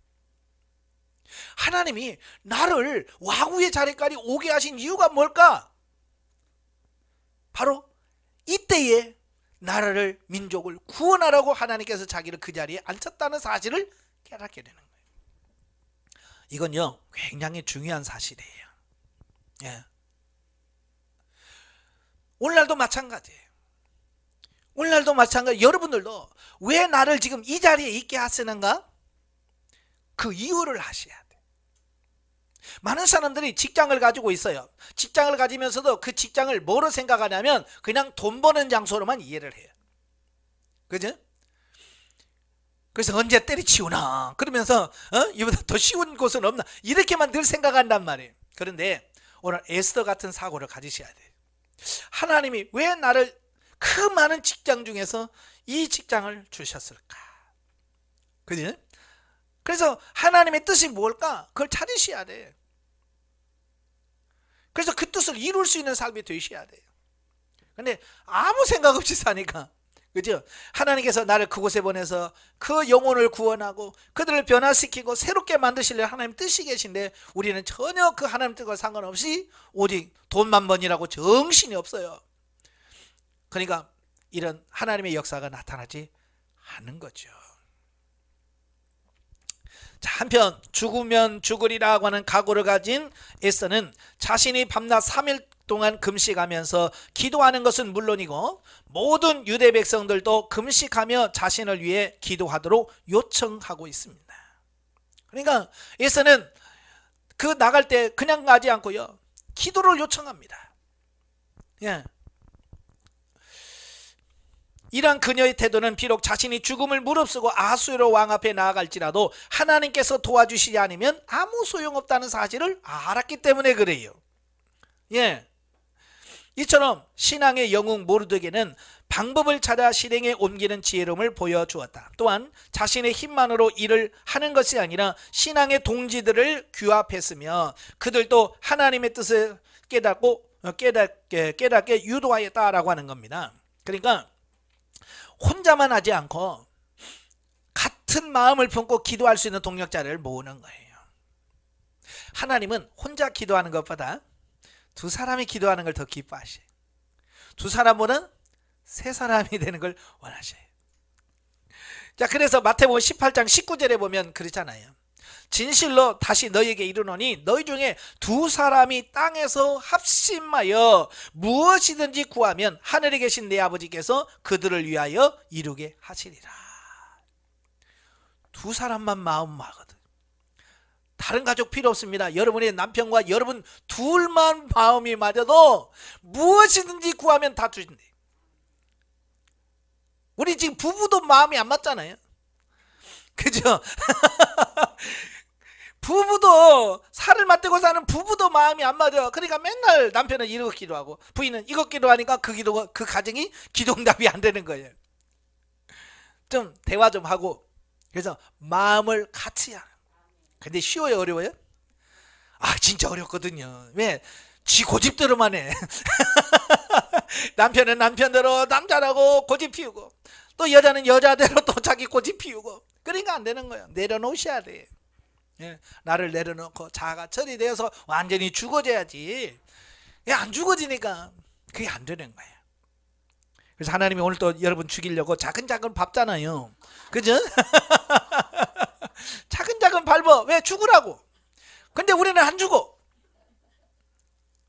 S1: 하나님이 나를 왕후의 자리까지 오게 하신 이유가 뭘까? 바로 이때에 나라를 민족을 구원하라고 하나님께서 자기를 그 자리에 앉혔다는 사실을 깨닫게 되는 거예요. 이건요 굉장히 중요한 사실이에요. 예. 오늘날도 마찬가지예요. 오늘날도 마찬가지. 여러분들도 왜 나를 지금 이 자리에 있게 하시는가? 그 이유를 아셔야 돼. 많은 사람들이 직장을 가지고 있어요. 직장을 가지면서도 그 직장을 뭐로 생각하냐면 그냥 돈 버는 장소로만 이해를 해요. 그죠? 그래서 언제 때려치우나 그러면서 이보다 더 쉬운 곳은 없나 이렇게만 늘 생각한단 말이에요. 그런데 오늘 에스더 같은 사고를 가지셔야 돼요. 하나님이 왜 나를 그 많은 직장 중에서 이 직장을 주셨을까? 그지? 그래서 하나님의 뜻이 뭘까? 그걸 찾으셔야 돼. 그래서 그 뜻을 이룰 수 있는 삶이 되셔야 돼요. 근데 아무 생각 없이 사니까, 그죠? 하나님께서 나를 그곳에 보내서 그 영혼을 구원하고 그들을 변화시키고 새롭게 만드시려 하나님 뜻이 계신데 우리는 전혀 그 하나님 뜻과 상관없이 오직 돈만 번이라고 정신이 없어요. 그러니까 이런 하나님의 역사가 나타나지 않는 거죠. 자, 한편 죽으면 죽으리라고 하는 각오를 가진 에스더는 자신이 밤낮 3일 동안 금식하면서 기도하는 것은 물론이고 모든 유대 백성들도 금식하며 자신을 위해 기도하도록 요청하고 있습니다. 그러니까 에스더는 그 나갈 때 그냥 가지 않고요 기도를 요청합니다. 예. 이러한 그녀의 태도는 비록 자신이 죽음을 무릅쓰고 아하수에로 왕 앞에 나아갈지라도 하나님께서 도와주시지 않으면 아무 소용없다는 사실을 알았기 때문에 그래요. 예, 이처럼 신앙의 영웅 모르드게는 방법을 찾아 실행에 옮기는 지혜로움을 보여주었다. 또한 자신의 힘만으로 일을 하는 것이 아니라 신앙의 동지들을 규합했으며 그들도 하나님의 뜻을 깨닫게 유도하였다라고 하는 겁니다. 그러니까 혼자만 하지 않고 같은 마음을 품고 기도할 수 있는 동력자를 모으는 거예요. 하나님은 혼자 기도하는 것보다 두 사람이 기도하는 걸 더 기뻐하셔요. 두 사람보다 세 사람이 되는 걸 원하셔요. 자, 그래서 마태복음 18장 19절에 보면 그렇잖아요. 진실로 다시 너희에게 이르노니 너희 중에 두 사람이 땅에서 합심하여 무엇이든지 구하면 하늘에 계신 내 아버지께서 그들을 위하여 이루게 하시리라. 두 사람만 마음 하거든. 다른 가족 필요 없습니다. 여러분의 남편과 여러분 둘만 마음이 맞아도 무엇이든지 구하면 다 주신대. 우리 지금 부부도 마음이 안 맞잖아요. 그죠? 부부도 살을 맞대고 사는 부부도 마음이 안 맞아. 그러니까 맨날 남편은 이거 기도하고 부인은 이거 기도하니까 그 가정이 기도응답이 안 되는 거예요. 좀 대화 좀 하고 그래서 마음을 같이 하는. 근데 쉬워요, 어려워요? 아, 진짜 어렵거든요. 왜? 지 고집대로만 해. 남편은 남편대로 남자라고 고집 피우고 또 여자는 여자대로 또 자기 고집 피우고 그러니까 안 되는 거예요. 내려놓으셔야 돼. 예, 나를 내려놓고 자아가 처리되어서 완전히 죽어져야지. 안 죽어지니까 그게 안 되는 거예요. 그래서 하나님이 오늘 또 여러분 죽이려고 작은 밟잖아요. 그죠? 작은 밟아. 왜? 죽으라고. 근데 우리는 안 죽어.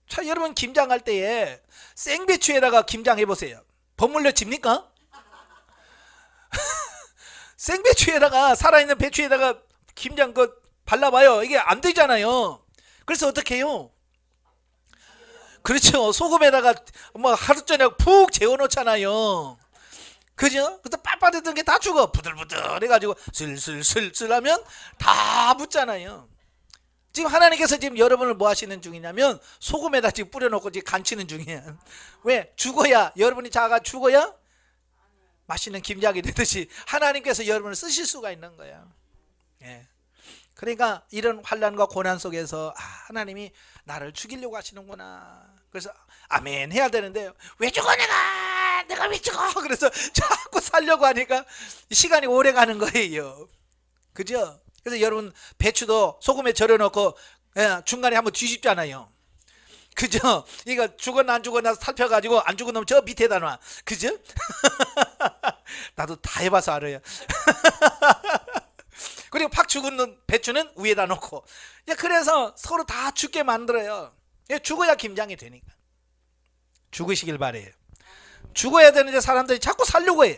S1: 자, 여러분 김장할 때에 생배추에다가 김장해보세요. 버물려 집니까? 생배추에다가 살아있는 배추에다가 김장 발라봐요. 이게 안 되잖아요. 그래서 어떻게 해요? 그렇죠. 소금에다가 뭐 하루 저녁 푹 재워놓잖아요. 그죠? 그래서 빳빳했던 게 다 죽어. 부들부들 해가지고 슬슬슬슬 하면 다 붙잖아요. 지금 하나님께서 지금 여러분을 뭐 하시는 중이냐면 소금에다 지금 뿌려놓고 지금 간치는 중이에요. 왜? 죽어야, 여러분이 자가 죽어야 맛있는 김장이 되듯이 하나님께서 여러분을 쓰실 수가 있는 거예요. 예. 그러니까 이런 환난과 고난 속에서 하나님이 나를 죽이려고 하시는구나. 그래서 아멘 해야 되는데 왜 죽어 내가 왜 죽어? 그래서 자꾸 살려고 하니까 시간이 오래 가는 거예요. 그죠? 그래서 여러분 배추도 소금에 절여놓고 중간에 한번 뒤집잖아요. 그죠? 이거 죽었나 안 죽었나 살펴가지고 안 죽은 놈 저 밑에다 놔. 그죠? 나도 다 해봐서 알아요. 그리고 팍 죽은 배추는 위에다 놓고. 그래서 서로 다 죽게 만들어요. 죽어야 김장이 되니까. 죽으시길 바래요. 죽어야 되는데 사람들이 자꾸 살려고 해요.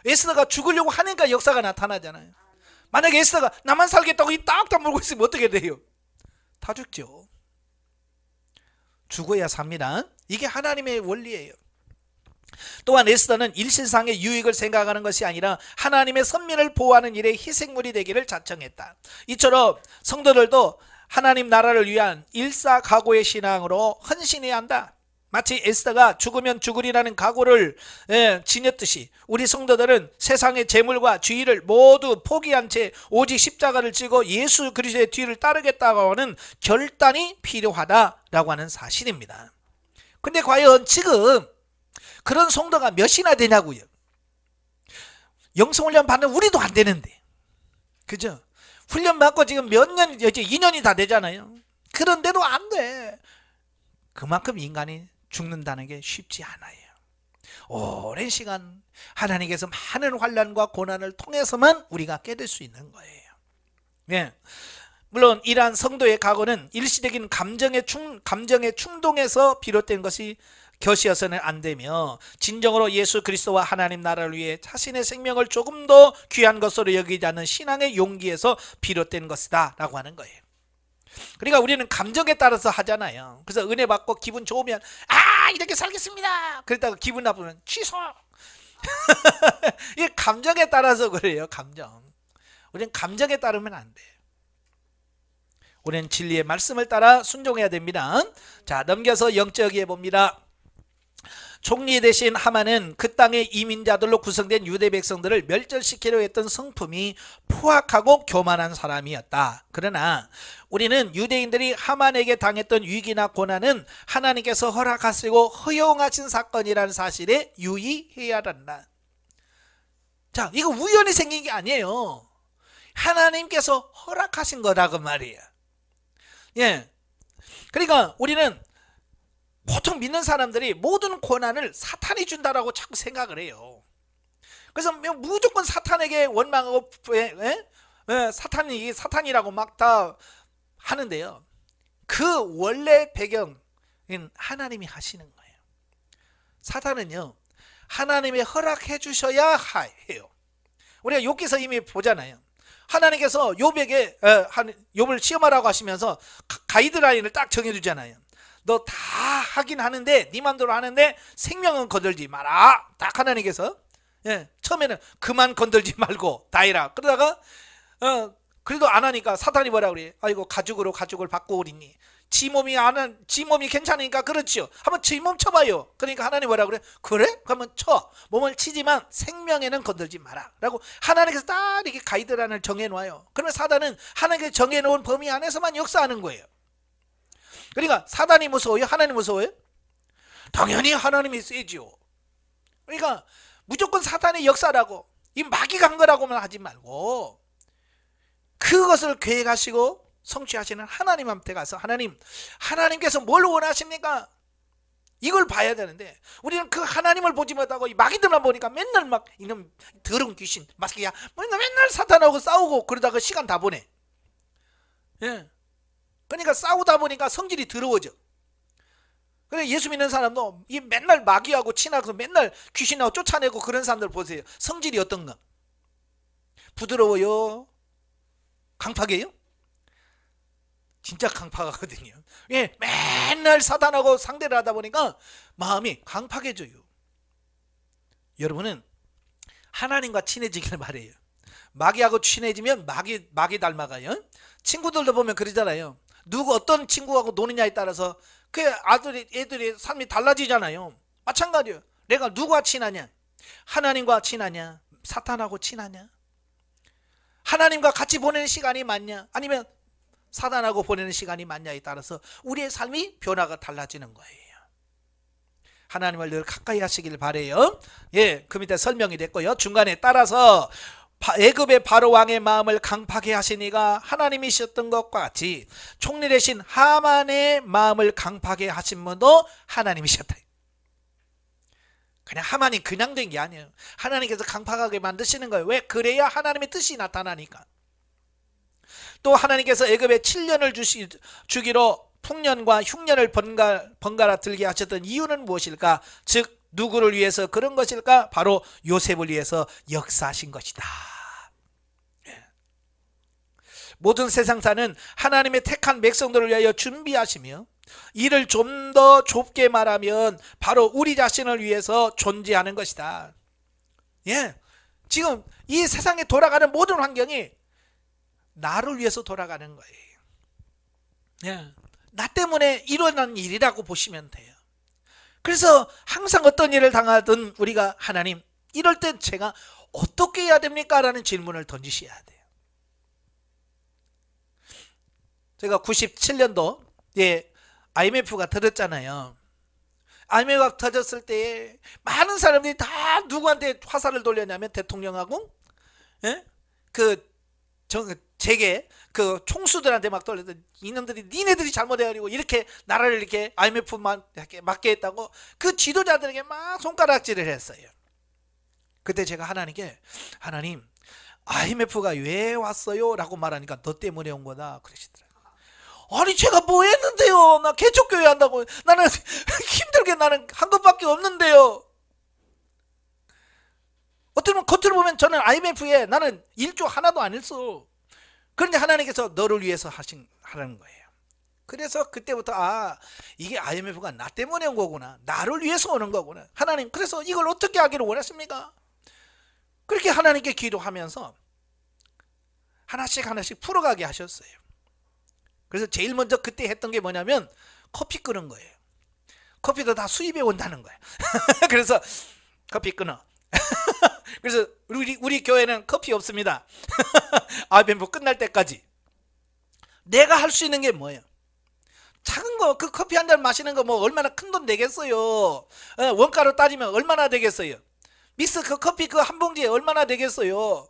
S1: 에스더가 죽으려고 하니까 역사가 나타나잖아요. 만약에 에스더가 나만 살겠다고 이 딱 다물고 있으면 어떻게 돼요? 다 죽죠. 죽어야 삽니다. 이게 하나님의 원리예요. 또한 에스더는 일시상의 유익을 생각하는 것이 아니라 하나님의 선민을 보호하는 일에 희생물이 되기를 자청했다. 이처럼 성도들도 하나님 나라를 위한 일사각오의 신앙으로 헌신해야 한다. 마치 에스더가 죽으면 죽으리라는 각오를 지녔듯이 우리 성도들은 세상의 재물과 주의를 모두 포기한 채 오직 십자가를 지고 예수 그리스도의 뒤를 따르겠다고 하는 결단이 필요하다라고 하는 사실입니다. 근데 과연 지금 그런 성도가 몇이나 되냐고요. 영성훈련 받는 우리도 안 되는데. 그죠? 훈련 받고 지금 몇 년, 이제 2년이 다 되잖아요. 그런데도 안 돼. 그만큼 인간이 죽는다는 게 쉽지 않아요. 오랜 시간 하나님께서 많은 환난과 고난을 통해서만 우리가 깨달을 수 있는 거예요. 예. 물론 이러한 성도의 각오는 일시적인 감정의 충동에서 비롯된 것이 것이어서는 안 되며 진정으로 예수 그리스도와 하나님 나라를 위해 자신의 생명을 조금 더 귀한 것으로 여기지 않는 신앙의 용기에서 비롯된 것이다 라고 하는 거예요. 그러니까 우리는 감정에 따라서 하잖아요. 그래서 은혜 받고 기분 좋으면 이렇게 살겠습니다. 그랬다가 기분 나쁘면 취소. 이 감정에 따라서 그래요. 감정. 우리는 감정에 따르면 안 돼. 우리는 진리의 말씀을 따라 순종해야 됩니다. 자, 넘겨서 영적이해 봅니다. 총리 대신 하만은 그 땅의 이민자들로 구성된 유대 백성들을 멸절시키려 했던 성품이 포악하고 교만한 사람이었다. 그러나 우리는 유대인들이 하만에게 당했던 위기나 고난은 하나님께서 허락하시고 허용하신 사건이라는 사실에 유의해야 한다. 자, 이거 우연히 생긴 게 아니에요. 하나님께서 허락하신 거라고 말이에요. 예. 그러니까 우리는 보통 믿는 사람들이 모든 고난을 사탄이 준다라고 자꾸 생각을 해요. 그래서 무조건 사탄에게 원망하고 사탄이라고 막 다 하는데요. 그 원래 배경은 하나님이 하시는 거예요. 사탄은요, 하나님이 허락해 주셔야 해요. 우리가 욥기서 이미 보잖아요. 하나님께서 욥을 시험하라고 하시면서 가이드라인을 딱 정해주잖아요. 너 다 하긴 하는데 네 맘대로 하는데 생명은 건들지 마라. 딱 하나님께서 처음에는 그만 건들지 말고 다 해라. 그러다가 그래도 안 하니까 사탄이 뭐라 그래? 아이고 가죽으로 가죽을 바꾸오리니 지 몸이 괜찮으니까 그렇지요. 한번 지 몸 쳐봐요. 그러니까 하나님 뭐라 그래? 그래? 그러면 쳐. 몸을 치지만 생명에는 건들지 마라 라고 하나님께서 딱 이렇게 가이드라인을 정해놓아요. 그러면 사단은 하나님께서 정해놓은 범위 안에서만 역사하는 거예요. 그러니까 사단이 무서워요? 하나님 무서워요? 당연히 하나님이 세지요. 그러니까 무조건 사단의 역사라고 이 마귀가 한 거라고만 하지 말고 그것을 계획하시고 성취하시는 하나님한테 가서 하나님께서 뭘 원하십니까? 이걸 봐야 되는데 우리는 그 하나님을 보지 못하고 이 마귀들만 보니까 맨날 막 이놈 더러운 귀신 마귀야 맨날 사탄하고 싸우고 그러다가 시간 다 보내. 예. 그러니까 싸우다 보니까 성질이 더러워져. 그래 예수 믿는 사람도 이 맨날 마귀하고 친하고 맨날 귀신하고 쫓아내고 그런 사람들 보세요. 성질이 어떤가? 부드러워요? 강팍해요? 진짜 강팍하거든요. 예, 맨날 사단하고 상대를 하다 보니까 마음이 강팍해져요. 여러분은 하나님과 친해지기를 바래요. 마귀하고 친해지면 마귀 닮아가요. 친구들도 보면 그러잖아요. 누구 어떤 친구하고 노느냐에 따라서 그 애들이 삶이 달라지잖아요. 마찬가지예요. 내가 누구와 친하냐? 하나님과 친하냐? 사탄하고 친하냐? 하나님과 같이 보내는 시간이 많냐? 아니면 사단하고 보내는 시간이 많냐에 따라서 우리의 삶이 변화가 달라지는 거예요. 하나님을 늘 가까이 하시길 바래요. 예, 그 밑에 설명이 됐고요. 중간에 따라서 애굽의 바로 왕의 마음을 강팍해 하시니가 하나님이셨던 것과 같이 총리 대신 하만의 마음을 강팍해 하신 분도 하나님이셨다. 그냥 하만이 그냥 된 게 아니에요. 하나님께서 강팍하게 만드시는 거예요. 왜? 그래야 하나님의 뜻이 나타나니까. 또 하나님께서 애굽에 7년을 주기로 풍년과 흉년을 번갈아 들게 하셨던 이유는 무엇일까? 즉 누구를 위해서 그런 것일까? 바로 요셉을 위해서 역사하신 것이다. 모든 세상사는 하나님의 택한 백성들을 위하여 준비하시며 이를 좀 더 좁게 말하면 바로 우리 자신을 위해서 존재하는 것이다. 예, 지금 이 세상에 돌아가는 모든 환경이 나를 위해서 돌아가는 거예요. 예, 나 때문에 일어난 일이라고 보시면 돼요. 그래서 항상 어떤 일을 당하든 우리가 하나님 이럴 땐 제가 어떻게 해야 됩니까? 라는 질문을 던지셔야 돼요. 제가 97년도에 IMF가 터졌잖아요. IMF가 터졌을 때 많은 사람들이 다 누구한테 화살을 돌렸냐면 대통령하고 재계 그 총수들한테 막 돌려서 이놈들이 니네들이 잘못해가지고 이렇게 나라를 이렇게 IMF만 맡게 했다고 그 지도자들에게 막 손가락질을 했어요. 그때 제가 하나님께 하나님 IMF가 왜 왔어요? 라고 말하니까 너 때문에 온 거다 그러시더라고요. 아니 제가 뭐 했는데요? 나 개척교회 한다고 나는 힘들게 나는 한 것밖에 없는데요. 어떻게 보면 겉으로 보면 저는 IMF에 나는 일조 하나도 안 했어. 그런데 하나님께서 너를 위해서 하라는 거예요. 그래서 그때부터 이게 IMF가 나 때문에 온 거구나. 나를 위해서 오는 거구나. 하나님, 그래서 이걸 어떻게 하기를 원하십니까? 그렇게 하나님께 기도하면서 하나씩 풀어가게 하셨어요. 그래서 제일 먼저 그때 했던 게 뭐냐면 커피 끄는 거예요. 커피도 다 수입해 온다는 거예요. 그래서 커피 끊어. 그래서 우리 교회는 커피 없습니다. IMF 끝날 때까지. 내가 할 수 있는 게 뭐예요? 작은 거, 그 커피 한 잔 마시는 거 뭐 얼마나 큰 돈 되겠어요? 원가로 따지면 얼마나 되겠어요? 믹스 그 커피 그 한 봉지에 얼마나 되겠어요?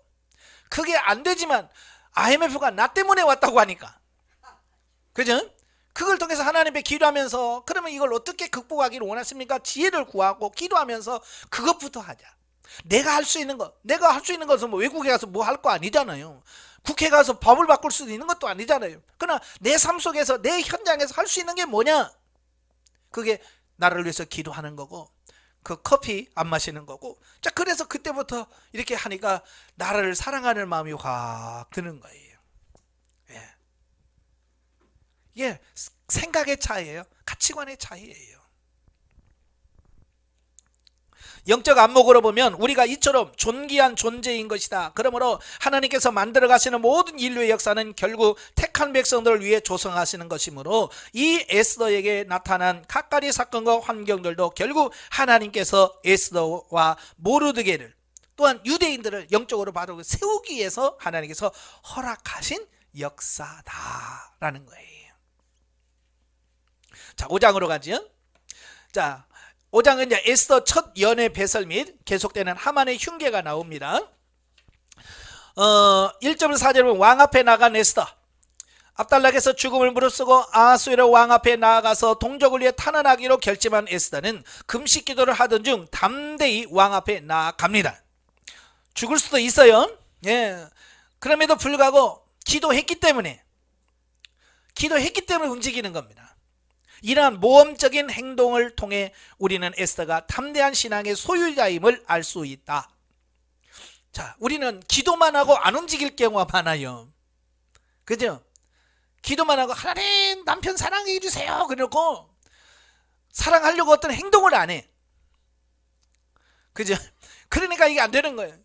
S1: 그게 안 되지만 IMF가 나 때문에 왔다고 하니까, 그죠? 그걸 통해서 하나님께 기도하면서, 그러면 이걸 어떻게 극복하기를 원하십니까? 지혜를 구하고 기도하면서 그것부터 하자. 내가 할 수 있는 것은 뭐 외국에 가서 뭐 할 거 아니잖아요. 국회 가서 법을 바꿀 수도 있는 것도 아니잖아요. 그러나 내 삶 속에서, 내 현장에서 할 수 있는 게 뭐냐? 그게 나를 위해서 기도하는 거고, 그 커피 안 마시는 거고. 자, 그래서 그때부터 이렇게 하니까 나를 사랑하는 마음이 확 드는 거예요. 예. 이게 생각의 차이예요. 가치관의 차이예요. 영적 안목으로 보면 우리가 이처럼 존귀한 존재인 것이다. 그러므로 하나님께서 만들어 가시는 모든 인류의 역사는 결국 택한 백성들을 위해 조성하시는 것이므로 이 에스더에게 나타난 각가지 사건과 환경들도 결국 하나님께서 에스더와 모르드게를, 또한 유대인들을 영적으로 바로 세우기 위해서 하나님께서 허락하신 역사다라는 거예요. 자, 5장으로 가죠. 자, 5장은 이제 에스더 첫 연애 배설 및 계속되는 하만의 흉계가 나옵니다. 1절 4절에 보면 왕 앞에 나간 에스더, 압달락에서 죽음을 무릅쓰고 아하수에로 왕 앞에 나아가서 동족을 위해 탄원하기로 결심한 에스더는 금식 기도를 하던 중 담대히 왕 앞에 나아갑니다. 죽을 수도 있어요. 예. 그럼에도 불구하고 기도했기 때문에 움직이는 겁니다. 이러한 모험적인 행동을 통해 우리는 에스더가 담대한 신앙의 소유자임을 알 수 있다. 자, 우리는 기도만 하고 안 움직일 경우가 많아요. 그죠? 기도만 하고 하나님 남편 사랑해 주세요 그러고 사랑하려고 어떤 행동을 안 해. 그죠? 그러니까 이게 안 되는 거예요.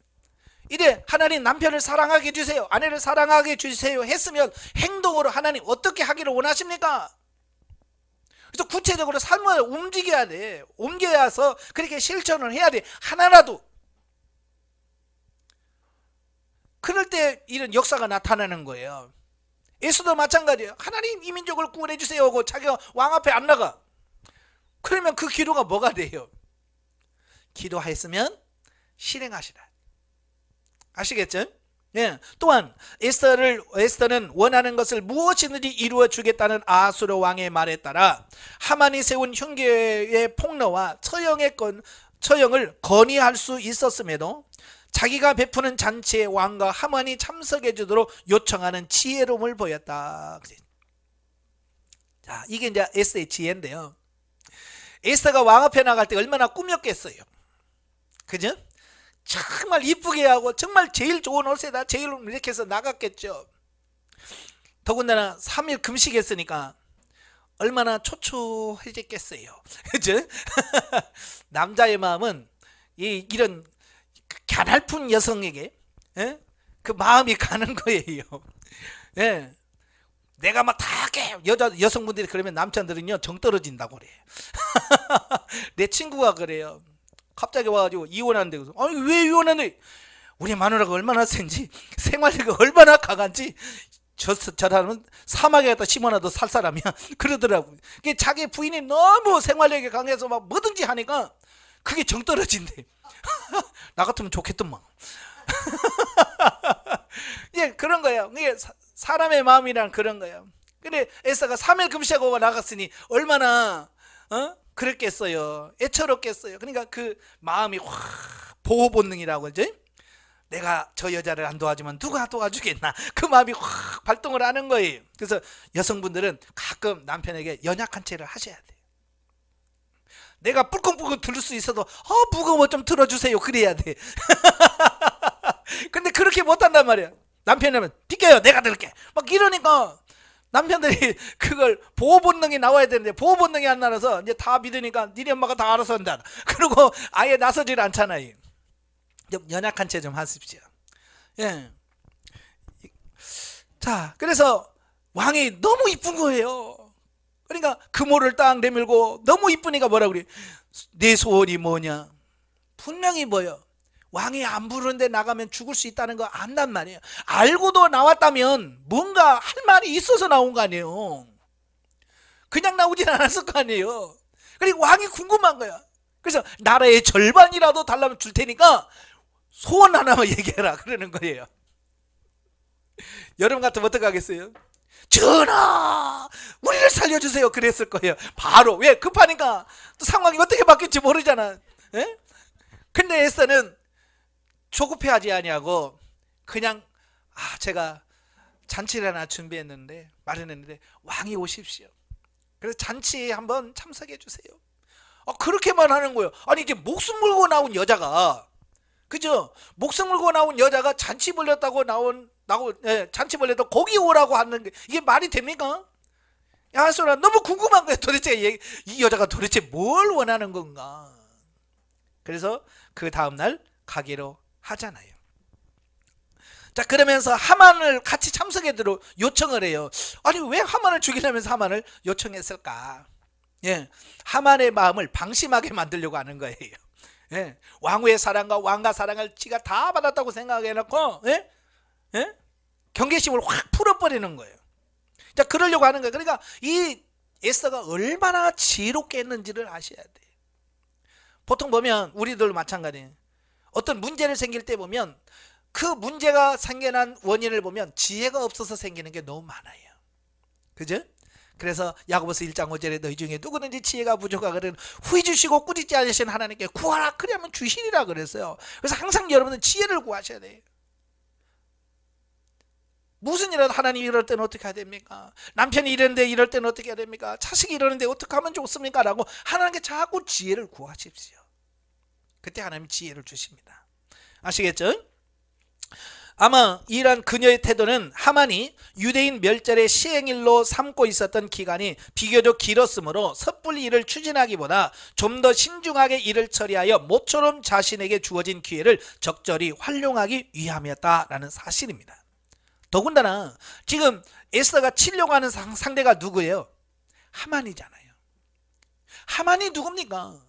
S1: 이래 하나님 남편을 사랑하게 해주세요, 아내를 사랑하게 해주세요 했으면 행동으로 하나님 어떻게 하기를 원하십니까? 그래서 구체적으로 삶을 움직여야 돼. 옮겨야서 그렇게 실천을 해야 돼. 하나라도. 그럴 때 이런 역사가 나타나는 거예요. 에스더도 마찬가지예요. 하나님 이 민족을 구원해 주세요 하고 자기가 왕 앞에 안 나가. 그러면 그 기도가 뭐가 돼요? 기도했으면 실행하시라. 아시겠죠? 예. 또한 에스더는 원하는 것을 무엇이든지 이루어 주겠다는 아하수르 왕의 말에 따라 하만이 세운 흉계의 폭로와 처형을 건의할 수 있었음에도 자기가 베푸는 잔치에 왕과 하만이 참석해 주도록 요청하는 지혜로움을 보였다. 자, 이게 이제 에스더의 지혜인데요. 에스더가 왕 앞에 나갈 때 얼마나 꾸몄겠어요. 그죠? 정말 이쁘게 하고 정말 제일 좋은 옷에다 제일 이렇게 해서 나갔겠죠. 더군다나 3일 금식했으니까 얼마나 초췌해졌겠어요. 그죠? 남자의 마음은 이런 가냘픈 여성에게 그 마음이 가는 거예요. 예. 내가 막 다 여성분들이 그러면 남자들은요 정 떨어진다고 그래요. 내 친구가 그래요. 갑자기 와가지고 이혼한대. 아니 왜 이혼하는데? 우리 마누라가 얼마나 센지, 생활력이 얼마나 강한지, 저 사람은 사막에 갖다 심어놔도 살 사람이야. 그러더라고. 자기 부인이 너무 생활력이 강해서 막 뭐든지 하니까 그게 정 떨어진대. 나 같으면 좋겠더만. 예, 그런 거예요. 이게 사람의 마음이란 그런 거예요. 근데 에스더가 3일 금식하고 나갔으니 얼마나 그랬겠어요. 애처롭겠어요. 그러니까 그 마음이 확 보호 본능이라고 하죠. 내가 저 여자를 안 도와주면 누가 도와주겠나. 그 마음이 확 발동을 하는 거예요. 그래서 여성분들은 가끔 남편에게 연약한 채를 하셔야 돼요. 내가 뿔컹뿔컹 들을 수 있어도 무거워 좀 들어주세요 그래야 돼. 근데 그렇게 못한단 말이야. 남편이면 비켜요 내가 들게 막 이러니까 남편들이 그걸 보호 본능이 나와야 되는데 보호 본능이 안 나와서 이제 다 믿으니까 니네 엄마가 다 알아서 한다. 그리고 아예 나서질 않잖아요. 좀 연약한 채 좀 하십시오. 예. 자, 그래서 왕이 너무 이쁜 거예요. 그러니까 금호를 딱 내밀고 너무 이쁘니까 뭐라 그래? 내 소원이 뭐냐? 분명히 뭐요? 왕이 안 부르는데 나가면 죽을 수 있다는 거 안단 말이에요. 알고도 나왔다면 뭔가 할 말이 있어서 나온 거 아니에요. 그냥 나오진 않았을 거 아니에요. 그리고 왕이 궁금한 거야. 그래서 나라의 절반이라도 달라면 줄 테니까 소원 하나만 얘기해라 그러는 거예요. 여러분 같으면 어떻게 하겠어요? 전하 우리를 살려주세요 그랬을 거예요. 바로. 왜? 급하니까 또 상황이 어떻게 바뀔지 모르잖아. 예? 근데 에스더는 조급해하지 아니하고 그냥 제가 잔치를 하나 준비했는데 마련했는데 왕이 오십시오. 그래서 잔치에 한번 참석해 주세요. 그렇게만 하는 거예요. 아니 이제 목숨 걸고 나온 여자가, 그죠? 목숨 걸고 나온 여자가 잔치 벌렸다고 잔치 벌렸다고 거기 오라고 하는 게 이게 말이 됩니까? 야소라 너무 궁금한 거예요. 도대체 이 여자가 도대체 뭘 원하는 건가? 그래서 그 다음날 가기로 하잖아요. 자, 그러면서 하만을 같이 참석해도록 요청을 해요. 아니 왜 하만을 죽이려면서 하만을 요청했을까? 예, 하만의 마음을 방심하게 만들려고 하는 거예요. 예, 왕후의 사랑과 왕가 사랑을 지가 다 받았다고 생각해놓고 경계심을 확 풀어버리는 거예요. 자, 그러려고 하는 거예요. 그러니까 이 에스더가 얼마나 지혜롭게 했는지를 아셔야 돼요. 보통 보면 우리들 마찬가지예요. 어떤 문제를 생길 때 보면 그 문제가 생겨난 원인을 보면 지혜가 없어서 생기는 게 너무 많아요. 그죠? 그래서 야고보서 1장 5절에 너희 중에 누구든지 지혜가 부족하거든 후히 주시고 꾸짖지 않으신 하나님께 구하라 그러면 주시리라 그랬어요. 그래서 항상 여러분은 지혜를 구하셔야 돼요. 무슨 일이라도 하나님 이럴 때는 어떻게 해야 됩니까? 남편이 이러는데 이럴 때는 어떻게 해야 됩니까? 자식이 이러는데 어떻게 하면 좋습니까? 라고 하나님께 자꾸 지혜를 구하십시오. 그때 하나님이 지혜를 주십니다. 아시겠죠? 아마 이러한 그녀의 태도는 하만이 유대인 멸절의 시행일로 삼고 있었던 기간이 비교적 길었으므로 섣불리 이를 추진하기보다 좀 더 신중하게 일을 처리하여 모처럼 자신에게 주어진 기회를 적절히 활용하기 위함이었다라는 사실입니다. 더군다나 지금 에스더가 치려고 하는 상대가 누구예요? 하만이잖아요. 하만이 누굽니까?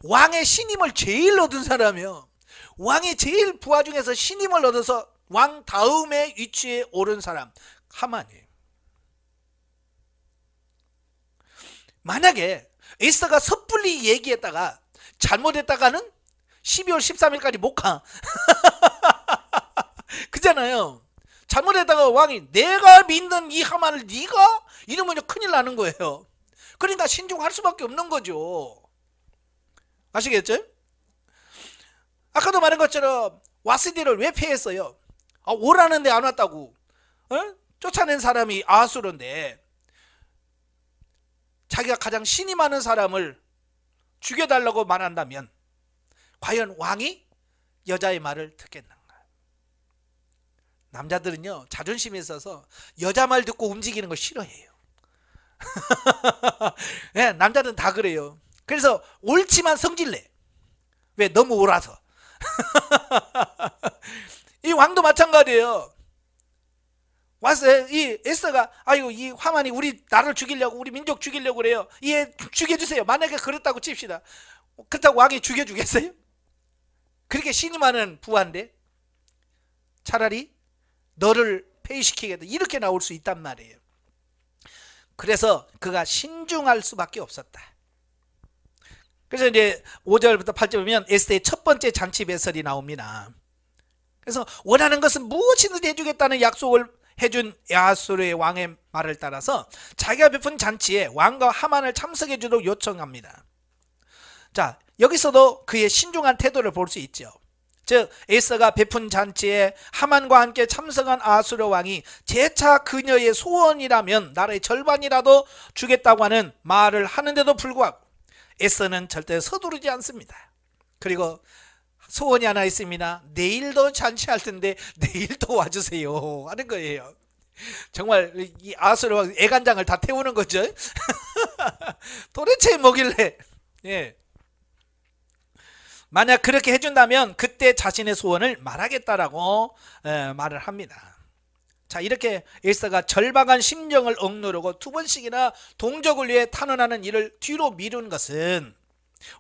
S1: 왕의 신임을 제일 얻은 사람이요. 왕이 제일 부하 중에서 신임을 얻어서 왕 다음의 위치에 오른 사람 하만이에요. 만약에 에스더가 섣불리 얘기했다가 잘못했다가는 12월 13일까지 못 가. 그잖아요. 잘못했다가 왕이 내가 믿는 이 하만을 네가? 이러면 큰일 나는 거예요. 그러니까 신중할 수밖에 없는 거죠. 아시겠죠? 아까도 말한 것처럼 와스디를 왜 패했어요? 오라는데 안 왔다고 쫓아낸 사람이 아하수르인데 자기가 가장 신이 많은 사람을 죽여달라고 말한다면 과연 왕이 여자의 말을 듣겠는가? 남자들은요 자존심이 있어서 여자 말 듣고 움직이는 걸 싫어해요. 네, 남자들은 다 그래요. 그래서 옳지만 성질내. 왜? 너무 옳아서. 이 왕도 마찬가지예요. 와서 이 에스더가 아이고 이 하만이 우리 나를 죽이려고 우리 민족 죽이려고 그래요. 얘 죽여주세요. 만약에 그랬다고 칩시다. 그렇다고 왕이 죽여주겠어요? 그렇게 신이 많은 부하인데 차라리 너를 폐위시키겠다 이렇게 나올 수 있단 말이에요. 그래서 그가 신중할 수밖에 없었다. 그래서 이제 5절부터 8절 보면 에스더의 첫 번째 잔치 배설이 나옵니다. 그래서 원하는 것은 무엇이든지 해주겠다는 약속을 해준 야하수르의 왕의 말을 따라서 자기가 베푼 잔치에 왕과 하만을 참석해 주도록 요청합니다. 자, 여기서도 그의 신중한 태도를 볼 수 있죠. 즉 에스더가 베푼 잔치에 하만과 함께 참석한 아하수르 왕이 재차 그녀의 소원이라면 나라의 절반이라도 주겠다고 하는 말을 하는데도 불구하고 에스더는 절대 서두르지 않습니다. 그리고 소원이 하나 있습니다. 내일도 잔치할 텐데 내일도 와주세요 하는 거예요. 정말 이 아하수에로 애간장을 다 태우는 거죠. 도대체 뭐길래. 예. 만약 그렇게 해준다면 그때 자신의 소원을 말하겠다라고 말을 합니다. 자, 이렇게 에스더가 절박한 심정을 억누르고 두 번씩이나 동족을 위해 탄원하는 일을 뒤로 미룬 것은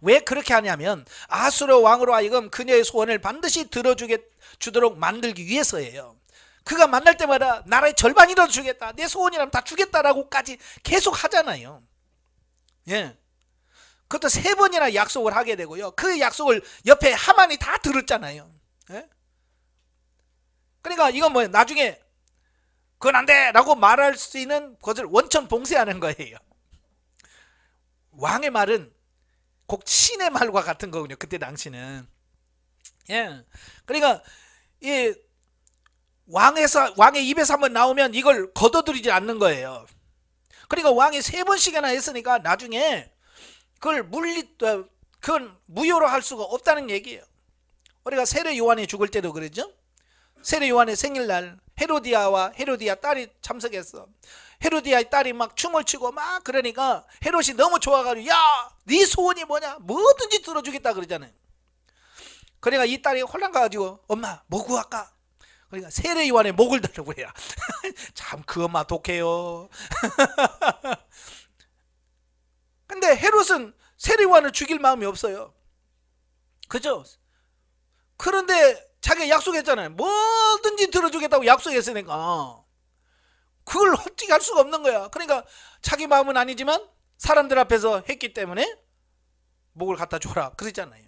S1: 왜 그렇게 하냐면 아하수르 왕으로 하여금 그녀의 소원을 반드시 들어주도록 만들기 위해서예요. 그가 만날 때마다 나라의 절반이라도 주겠다, 내 소원이라면 다 주겠다라고까지 계속 하잖아요. 예. 그것도 3번이나 약속을 하게 되고요. 그 약속을 옆에 하만이 다 들었잖아요. 예? 그러니까 이건 뭐 나중에 그건 안 돼 라고 말할 수 있는 것을 원천 봉쇄하는 거예요. 왕의 말은 꼭 신의 말과 같은 거군요. 그때 당시는. 예. 그러니까 이 왕의 입에서 한번 나오면 이걸 거둬들이지 않는 거예요. 그러니까 왕이 3번씩이나 했으니까 나중에 그건 무효로 할 수가 없다는 얘기예요. 우리가 세례 요한이 죽을 때도 그러죠. 세례 요한의 생일날 헤로디아 딸이 참석했어. 헤로디아의 딸이 막 춤을 추고 막 그러니까 헤롯이 너무 좋아가지고 야, 네 소원이 뭐냐, 뭐든지 들어주겠다 그러잖아요. 그러니까 이 딸이 혼란 가가지고 엄마 뭐 구할까? 그러니까 세례 요한의 목을 달라고 해요. 참 그 엄마 독해요. 근데 헤롯은 세례 요한을 죽일 마음이 없어요. 그죠? 그런데 자기가 약속했잖아요. 뭐든지 들어주겠다고 약속했으니까 그걸 어떻게 할 수가 없는 거야. 그러니까 자기 마음은 아니지만 사람들 앞에서 했기 때문에 목을 갖다 줘라 그러잖아요.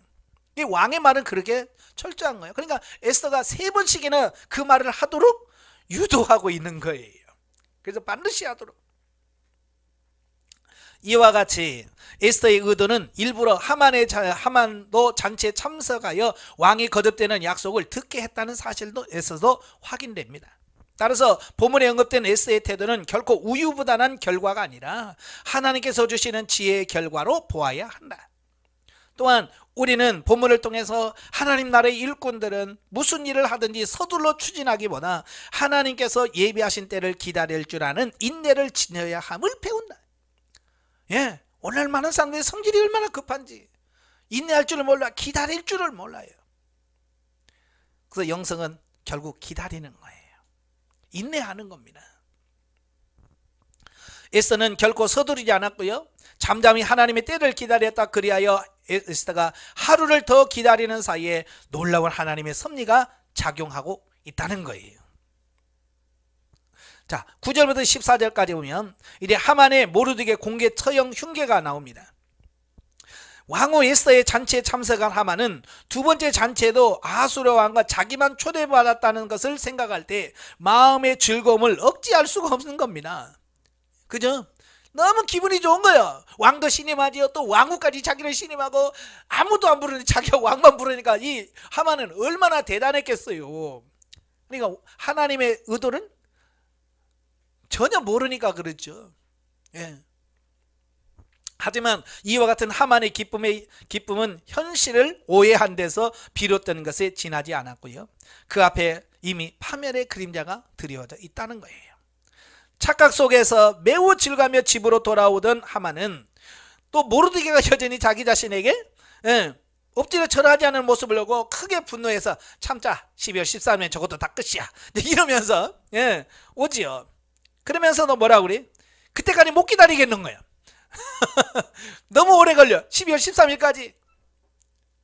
S1: 이 왕의 말은 그렇게 철저한 거예요. 그러니까 에스더가 3번씩이나 그 말을 하도록 유도하고 있는 거예요. 그래서 반드시 하도록. 이와 같이 에스더의 의도는 일부러 하만도 잔치에 참석하여 왕이 거듭되는 약속을 듣게 했다는 사실에서도 확인됩니다. 따라서 본문에 언급된 에스더의 태도는 결코 우유부단한 결과가 아니라 하나님께서 주시는 지혜의 결과로 보아야 한다. 또한 우리는 본문을 통해서 하나님 나라의 일꾼들은 무슨 일을 하든지 서둘러 추진하기보다 하나님께서 예비하신 때를 기다릴 줄 아는 인내를 지녀야 함을 배운다. 예, 오늘 많은 사람들의 성질이 얼마나 급한지 인내할 줄을 몰라, 기다릴 줄을 몰라요. 그래서 영성은 결국 기다리는 거예요. 인내하는 겁니다. 에스더는 결코 서두르지 않았고요. 잠잠히 하나님의 때를 기다렸다. 그리하여 에스더가 하루를 더 기다리는 사이에 놀라운 하나님의 섭리가 작용하고 있다는 거예요. 자, 9절부터 14절까지 보면 이제 하만의 모르드게 공개 처형 흉계가 나옵니다. 왕후 에스더의 잔치에 참석한 하만은 두 번째 잔치에도 아하수르 왕과 자기만 초대받았다는 것을 생각할 때 마음의 즐거움을 억제할 수가 없는 겁니다. 그죠? 너무 기분이 좋은 거예요. 왕도 신임하지요. 또 왕후까지 자기를 신임하고 아무도 안 부르는데 자기가 왕만 부르니까 이 하만은 얼마나 대단했겠어요. 그러니까 하나님의 의도는 전혀 모르니까 그렇죠. 예. 하지만 이와 같은 하만의 기쁨은 현실을 오해한 데서 비롯된 것에 지나지 않았고요. 그 앞에 이미 파멸의 그림자가 드리워져 있다는 거예요. 착각 속에서 매우 즐거며 집으로 돌아오던 하만은 또 모르드게가 여전히 자기 자신에게 엎드려 절하지 않는 모습을 보고 크게 분노해서 참자, 12월 13일에 저것도 다 끝이야 이러면서 오지요. 그러면서 너 뭐라고 그래? 그때까지 못 기다리겠는 거야. 너무 오래 걸려. 12월 13일까지.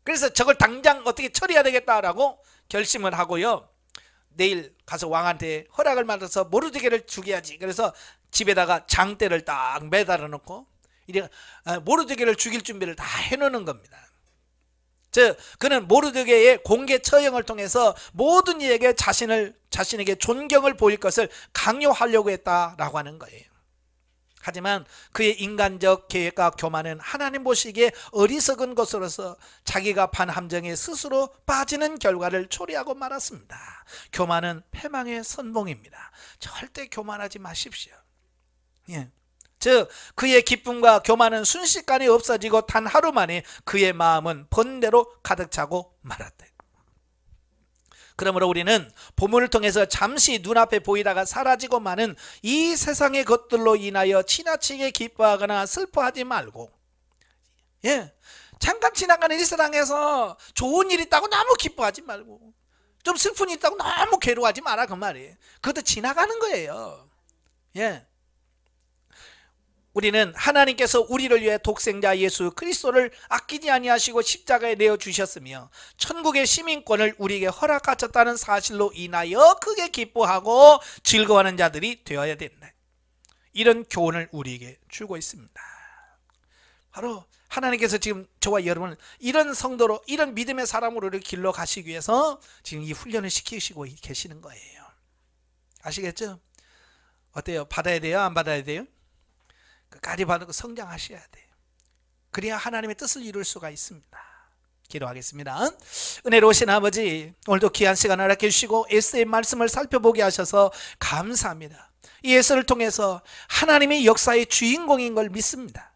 S1: 그래서 저걸 당장 어떻게 처리해야 되겠다라고 결심을 하고요. 내일 가서 왕한테 허락을 받아서 모르드게를 죽여야지. 그래서 집에다가 장대를 딱 매달아 놓고 이제 모르드게를 죽일 준비를 다 해놓는 겁니다. 즉 그는 모르드게의 공개 처형을 통해서 모든 이에게 자신에게 존경을 보일 것을 강요하려고 했다라고 하는 거예요. 하지만 그의 인간적 계획과 교만은 하나님 보시기에 어리석은 것으로서 자기가 판 함정에 스스로 빠지는 결과를 초래하고 말았습니다. 교만은 패망의 선봉입니다. 절대 교만하지 마십시오. 즉 그의 기쁨과 교만은 순식간에 없어지고 단 하루 만에 그의 마음은 번뇌로 가득 차고 말았다. 그러므로 우리는 본문을 통해서 잠시 눈앞에 보이다가 사라지고 마는 이 세상의 것들로 인하여 지나치게 기뻐하거나 슬퍼하지 말고, 잠깐 지나가는 이 세상에서 좋은 일 있다고 너무 기뻐하지 말고, 좀 슬픈 일 있다고 너무 괴로워하지 마라, 그 말이에요. 그것도 지나가는 거예요. 우리는 하나님께서 우리를 위해 독생자 예수 그리스도를 아끼지 아니하시고 십자가에 내어 주셨으며 천국의 시민권을 우리에게 허락하셨다는 사실로 인하여 크게 기뻐하고 즐거워하는 자들이 되어야 된다. 이런 교훈을 우리에게 주고 있습니다. 바로 하나님께서 지금 저와 여러분을 이런 성도로, 이런 믿음의 사람으로 길러 가시기 위해서 지금 이 훈련을 시키시고 계시는 거예요. 아시겠죠? 어때요? 받아야 돼요? 안 받아야 돼요? 끝까지 받고 성장하셔야 돼요. 그래야 하나님의 뜻을 이룰 수가 있습니다. 기도하겠습니다. 은혜로우신 아버지, 오늘도 귀한 시간을 허락해 주시고 에스더의 말씀을 살펴보게 하셔서 감사합니다. 이 에스더를 통해서 하나님의 역사의 주인공인 걸 믿습니다.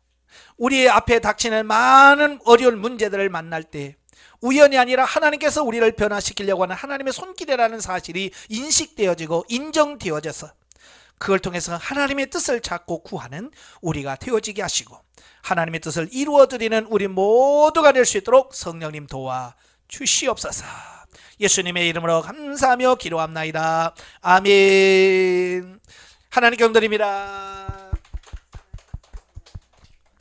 S1: 우리의 앞에 닥치는 많은 어려운 문제들을 만날 때 우연이 아니라 하나님께서 우리를 변화시키려고 하는 하나님의 손길이라는 사실이 인식되어지고 인정되어져서 그걸 통해서 하나님의 뜻을 찾고 구하는 우리가 되어지게 하시고 하나님의 뜻을 이루어드리는 우리 모두가 될 수 있도록 성령님 도와 주시옵소서. 예수님의 이름으로 감사하며 기도합나이다. 아멘. 하나님 경드립니다.